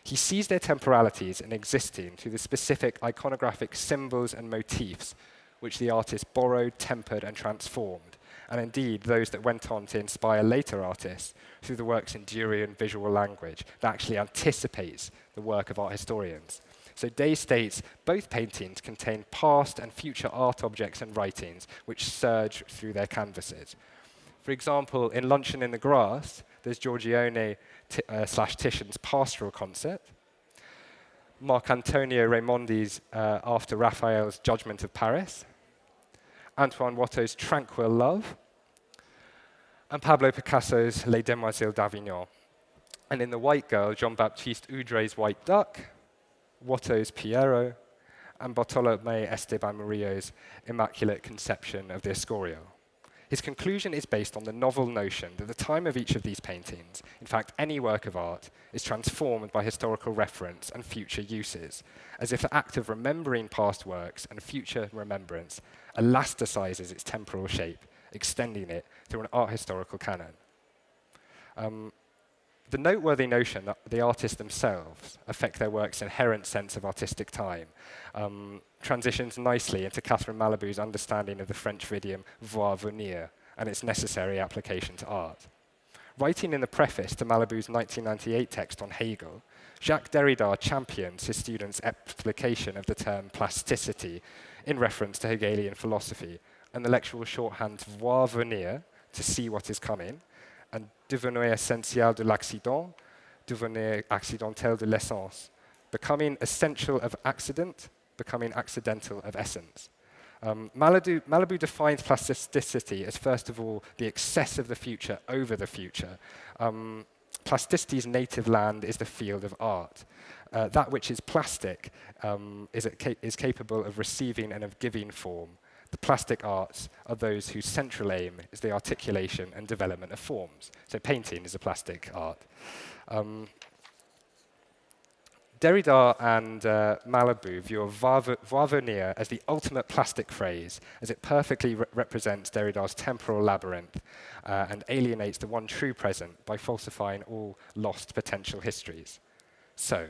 He sees their temporalities in existing through the specific iconographic symbols and motifs which the artist borrowed, tempered, and transformed, and indeed those that went on to inspire later artists through the work's enduring visual language that actually anticipates the work of art historians. So Day states both paintings contain past and future art objects and writings which surge through their canvases. For example, in Luncheon in the Grass, there's Giorgione / Titian's Pastoral Concert, Marcantonio Raimondi's After Raphael's Judgment of Paris, Antoine Watteau's Tranquil Love, and Pablo Picasso's Les Demoiselles d'Avignon. And in The White Girl, Jean-Baptiste Udry's White Duck, Watteau's Piero, and Bartolomé Esteban Murillo's Immaculate Conception of the Escorial. His conclusion is based on the novel notion that the time of each of these paintings, in fact any work of art, is transformed by historical reference and future uses, as if the act of remembering past works and future remembrance elasticizes its temporal shape, extending it through an art historical canon. The noteworthy notion that the artists themselves affect their work's inherent sense of artistic time transitions nicely into Catherine Malabou's understanding of the French idiom voir venir and its necessary application to art. Writing in the preface to Malabou's 1998 text on Hegel, Jacques Derrida champions his students' application of the term plasticity in reference to Hegelian philosophy, and the lectural shorthand voir venir, to see what is coming, and devenir essentiel de l'accident, devenir accidentel de l'essence, becoming essential of accident, becoming accidental of essence. Malabou defines plasticity as, first of all, the excess of the future over the future. Plasticity's native land is the field of art. That which is plastic is capable of receiving and of giving form. The plastic arts are those whose central aim is the articulation and development of forms. So painting is a plastic art. Derrida and Malibu view voir venir as the ultimate plastic phrase, as it perfectly represents Derrida's temporal labyrinth and alienates the one true present by falsifying all lost potential histories. So,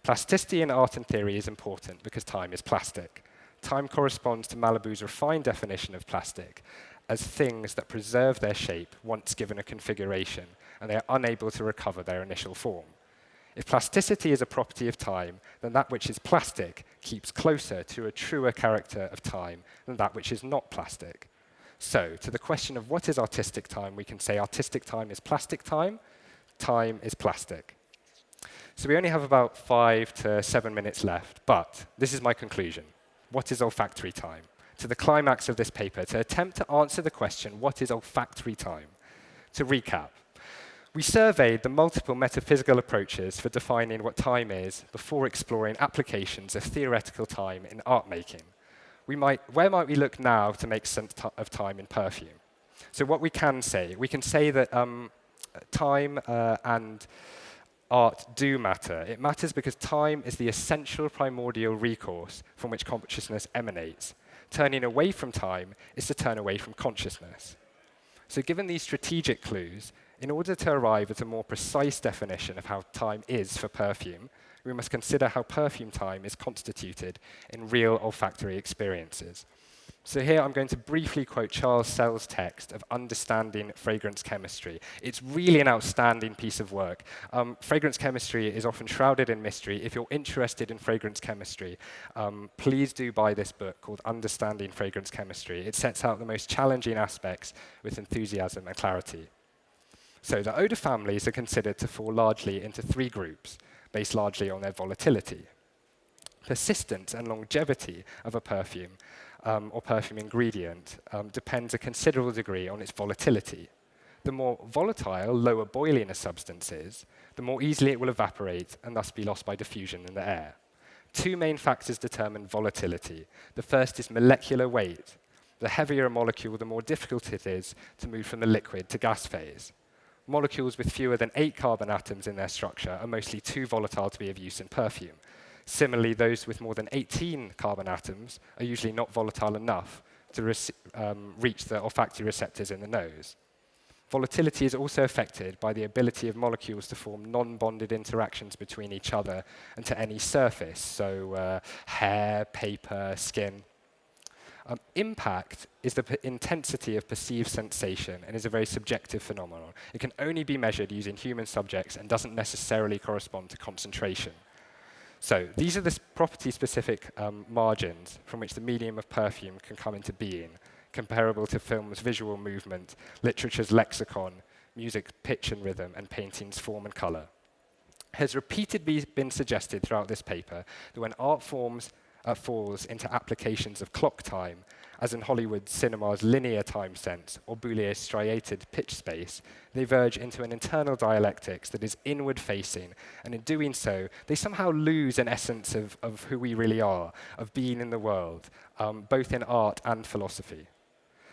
plasticity in art and theory is important because time is plastic. Time corresponds to Malibu's refined definition of plastic as things that preserve their shape once given a configuration, and they are unable to recover their initial form. If plasticity is a property of time, then that which is plastic keeps closer to a truer character of time than that which is not plastic. So, to the question of what is artistic time, we can say artistic time is plastic time, time is plastic. So we only have about 5 to 7 minutes left, but this is my conclusion. What is olfactory time? To the climax of this paper, to attempt to answer the question, what is olfactory time? To recap, we surveyed the multiple metaphysical approaches for defining what time is before exploring applications of theoretical time in art making. Where might we look now to make sense of time in perfume? So what we can say that time and art do matter. It matters because time is the essential primordial recourse from which consciousness emanates. Turning away from time is to turn away from consciousness. So given these strategic clues, in order to arrive at a more precise definition of how time is for perfume, we must consider how perfume time is constituted in real olfactory experiences. So here I'm going to briefly quote Charles Sell's text of Understanding Fragrance Chemistry. It's really an outstanding piece of work. Fragrance chemistry is often shrouded in mystery. If you're interested in fragrance chemistry, please do buy this book called Understanding Fragrance Chemistry. It sets out the most challenging aspects with enthusiasm and clarity. So the odor families are considered to fall largely into 3 groups, based largely on their volatility. Persistence and longevity of a perfume or perfume ingredient depends a considerable degree on its volatility. The more volatile, lower boiling a substance is, the more easily it will evaporate and thus be lost by diffusion in the air. 2 main factors determine volatility. The first is molecular weight. The heavier a molecule, the more difficult it is to move from the liquid to gas phase. Molecules with fewer than 8 carbon atoms in their structure are mostly too volatile to be of use in perfume. Similarly, those with more than 18 carbon atoms are usually not volatile enough to reach the olfactory receptors in the nose. Volatility is also affected by the ability of molecules to form non-bonded interactions between each other and to any surface, so hair, paper, skin. Impact is the intensity of perceived sensation and is a very subjective phenomenon. It can only be measured using human subjects and doesn't necessarily correspond to concentration. So these are the property-specific margins from which the medium of perfume can come into being, comparable to film's visual movement, literature's lexicon, music's pitch and rhythm, and painting's form and color. It has repeatedly been suggested throughout this paper that when art forms falls into applications of clock time, as in Hollywood cinema's linear time sense or Boulier's striated pitch space, they verge into an internal dialectics that is inward-facing, and in doing so, they somehow lose an essence of who we really are, of being in the world, both in art and philosophy.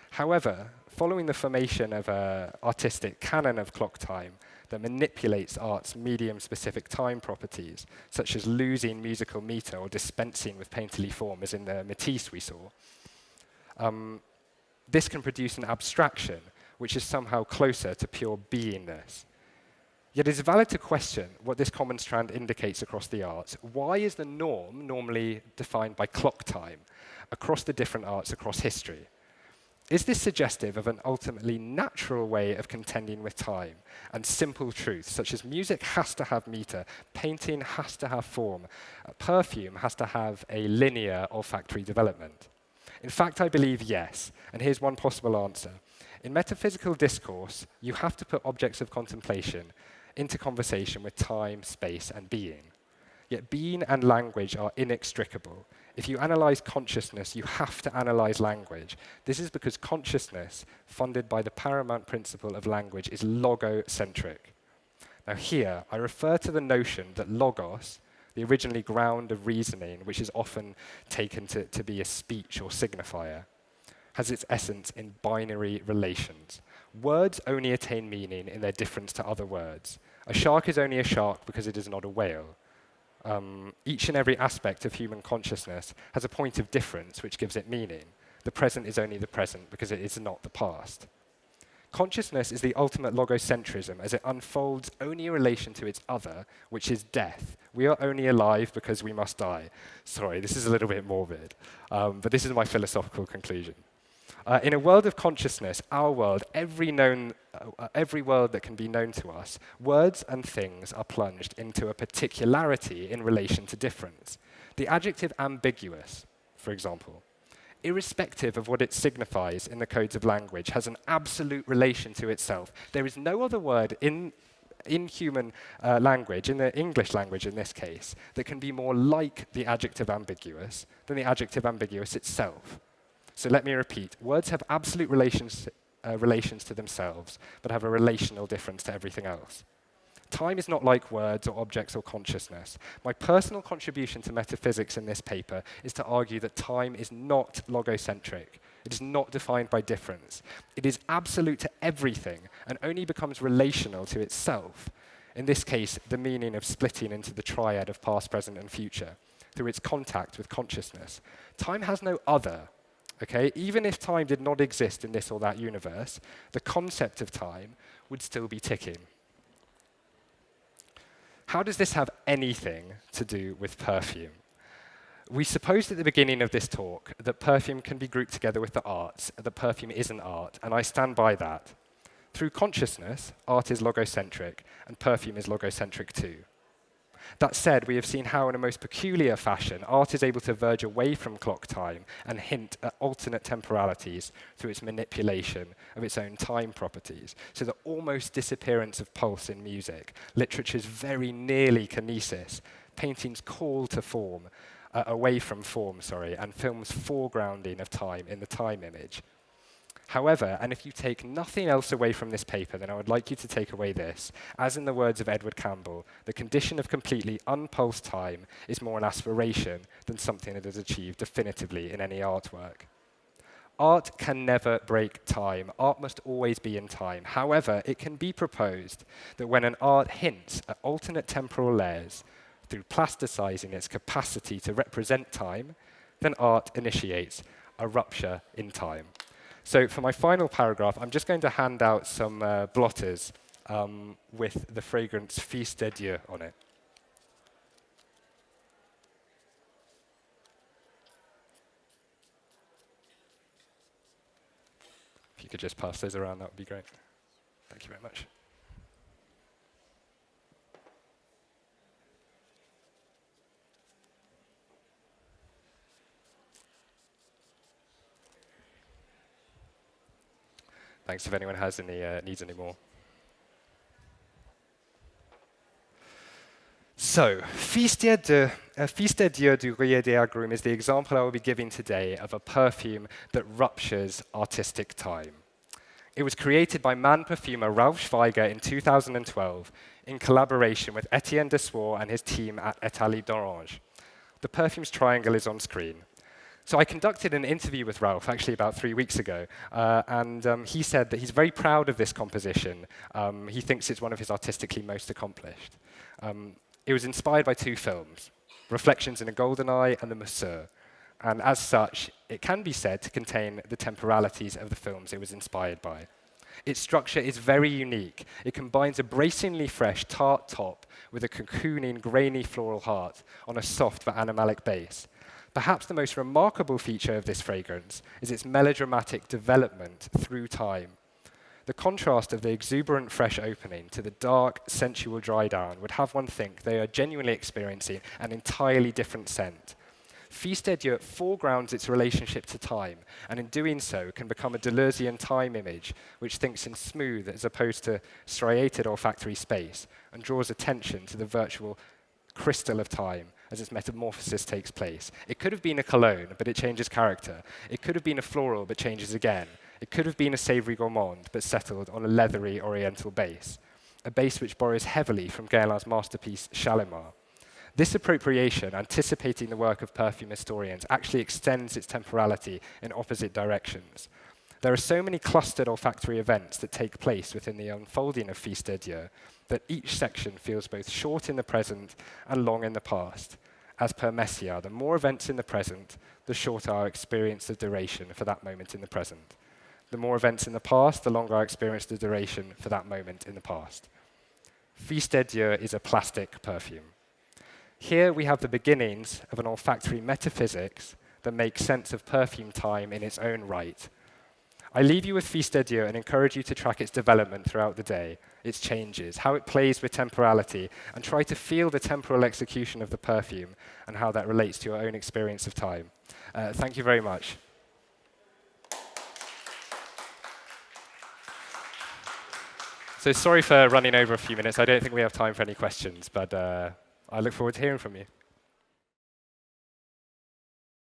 However, following the formation of an artistic canon of clock time that manipulates art's medium-specific time properties, such as losing musical meter or dispensing with painterly form, as in the Matisse we saw, this can produce an abstraction which is somehow closer to pure beingness. Yet it is valid to question what this common strand indicates across the arts. Why is the norm normally defined by clock time across the different arts across history? Is this suggestive of an ultimately natural way of contending with time and simple truths, such as music has to have meter, painting has to have form, perfume has to have a linear olfactory development? In fact, I believe yes, and here's one possible answer. In metaphysical discourse, you have to put objects of contemplation into conversation with time, space, and being. Yet being and language are inextricable. If you analyze consciousness, you have to analyze language. This is because consciousness, funded by the paramount principle of language, is logocentric. Now here, I refer to the notion that logos, the originally ground of reasoning, which is often taken to be a speech or signifier, has its essence in binary relations. Words only attain meaning in their difference to other words. A shark is only a shark because it is not a whale. Each and every aspect of human consciousness has a point of difference which gives it meaning. The present is only the present because it is not the past. Consciousness is the ultimate logocentrism as it unfolds only in relation to its other, which is death. We are only alive because we must die. Sorry, this is a little bit morbid, but this is my philosophical conclusion. In a world of consciousness, our world, every world that can be known to us, words and things are plunged into a particularity in relation to difference. The adjective ambiguous, for example, irrespective of what it signifies in the codes of language, has an absolute relation to itself. There is no other word in human language, in the English language in this case, that can be more like the adjective ambiguous than the adjective ambiguous itself. So let me repeat. Words have absolute relations to themselves, but have a relational difference to everything else. Time is not like words or objects or consciousness. My personal contribution to metaphysics in this paper is to argue that time is not logocentric. It is not defined by difference. It is absolute to everything and only becomes relational to itself. In this case, the meaning of splitting into the triad of past, present, and future through its contact with consciousness. Time has no other. Okay? Even if time did not exist in this or that universe, the concept of time would still be ticking. How does this have anything to do with perfume? We supposed at the beginning of this talk that perfume can be grouped together with the arts, that perfume isn't art, and I stand by that. Through consciousness, art is logocentric, and perfume is logocentric too. That said, we have seen how in a most peculiar fashion, art is able to verge away from clock time and hint at alternate temporalities through its manipulation of its own time properties. So the almost disappearance of pulse in music, literature's very nearly kinesis, painting's call to form, away from form, and film's foregrounding of time in the time image. However, and if you take nothing else away from this paper, then I would like you to take away this. As in the words of Edward Campbell, the condition of completely unpulsed time is more an aspiration than something that is achieved definitively in any artwork. Art can never break time. Art must always be in time. However, it can be proposed that when an art hints at alternate temporal layers through plasticizing its capacity to represent time, then art initiates a rupture in time. So for my final paragraph, I'm just going to hand out some blotters with the fragrance Fils de Dieu on it. If you could just pass those around, that would be great. Thank you very much. Thanks if anyone has any needs any more. So, Fils de Dieu du Riez des Agrumes is the example I will be giving today of a perfume that ruptures artistic time. It was created by man perfumer Ralph Schweiger in 2012 in collaboration with Etienne Dessoir and his team at Atelier d'Orange. The perfume's triangle is on screen. So I conducted an interview with Ralph actually about 3 weeks ago, and he said that he's very proud of this composition. He thinks it's one of his artistically most accomplished. It was inspired by 2 films, Reflections in a Golden Eye and The Masseur, and as such, it can be said to contain the temporalities of the films it was inspired by. Its structure is very unique. It combines a bracingly fresh tart top with a cocooning, grainy floral heart on a soft but animalic base. Perhaps the most remarkable feature of this fragrance is its melodramatic development through time. The contrast of the exuberant fresh opening to the dark, sensual dry down would have one think they are genuinely experiencing an entirely different scent. Fils de Dieu foregrounds its relationship to time, and in doing so can become a Deleuzian time image, which thinks in smooth as opposed to striated olfactory space, and draws attention to the virtual crystal of time as its metamorphosis takes place. It could have been a cologne, but it changes character. It could have been a floral, but changes again. It could have been a savory gourmand, but settled on a leathery oriental base, a base which borrows heavily from Guerlain's masterpiece Shalimar. This appropriation, anticipating the work of perfume historians, actually extends its temporality in opposite directions. There are so many clustered olfactory events that take place within the unfolding of Fils de Dieu that each section feels both short in the present and long in the past. As per Messier, the more events in the present, the shorter our experience of duration for that moment in the present. The more events in the past, the longer our experience of duration for that moment in the past. Fils de Dieu is a plastic perfume. Here we have the beginnings of an olfactory metaphysics that makes sense of perfume time in its own right. I leave you with Fils de Dieu and encourage you to track its development throughout the day, its changes, how it plays with temporality, and try to feel the temporal execution of the perfume and how that relates to your own experience of time. Thank you very much. So sorry for running over a few minutes. I don't think we have time for any questions, but I look forward to hearing from you.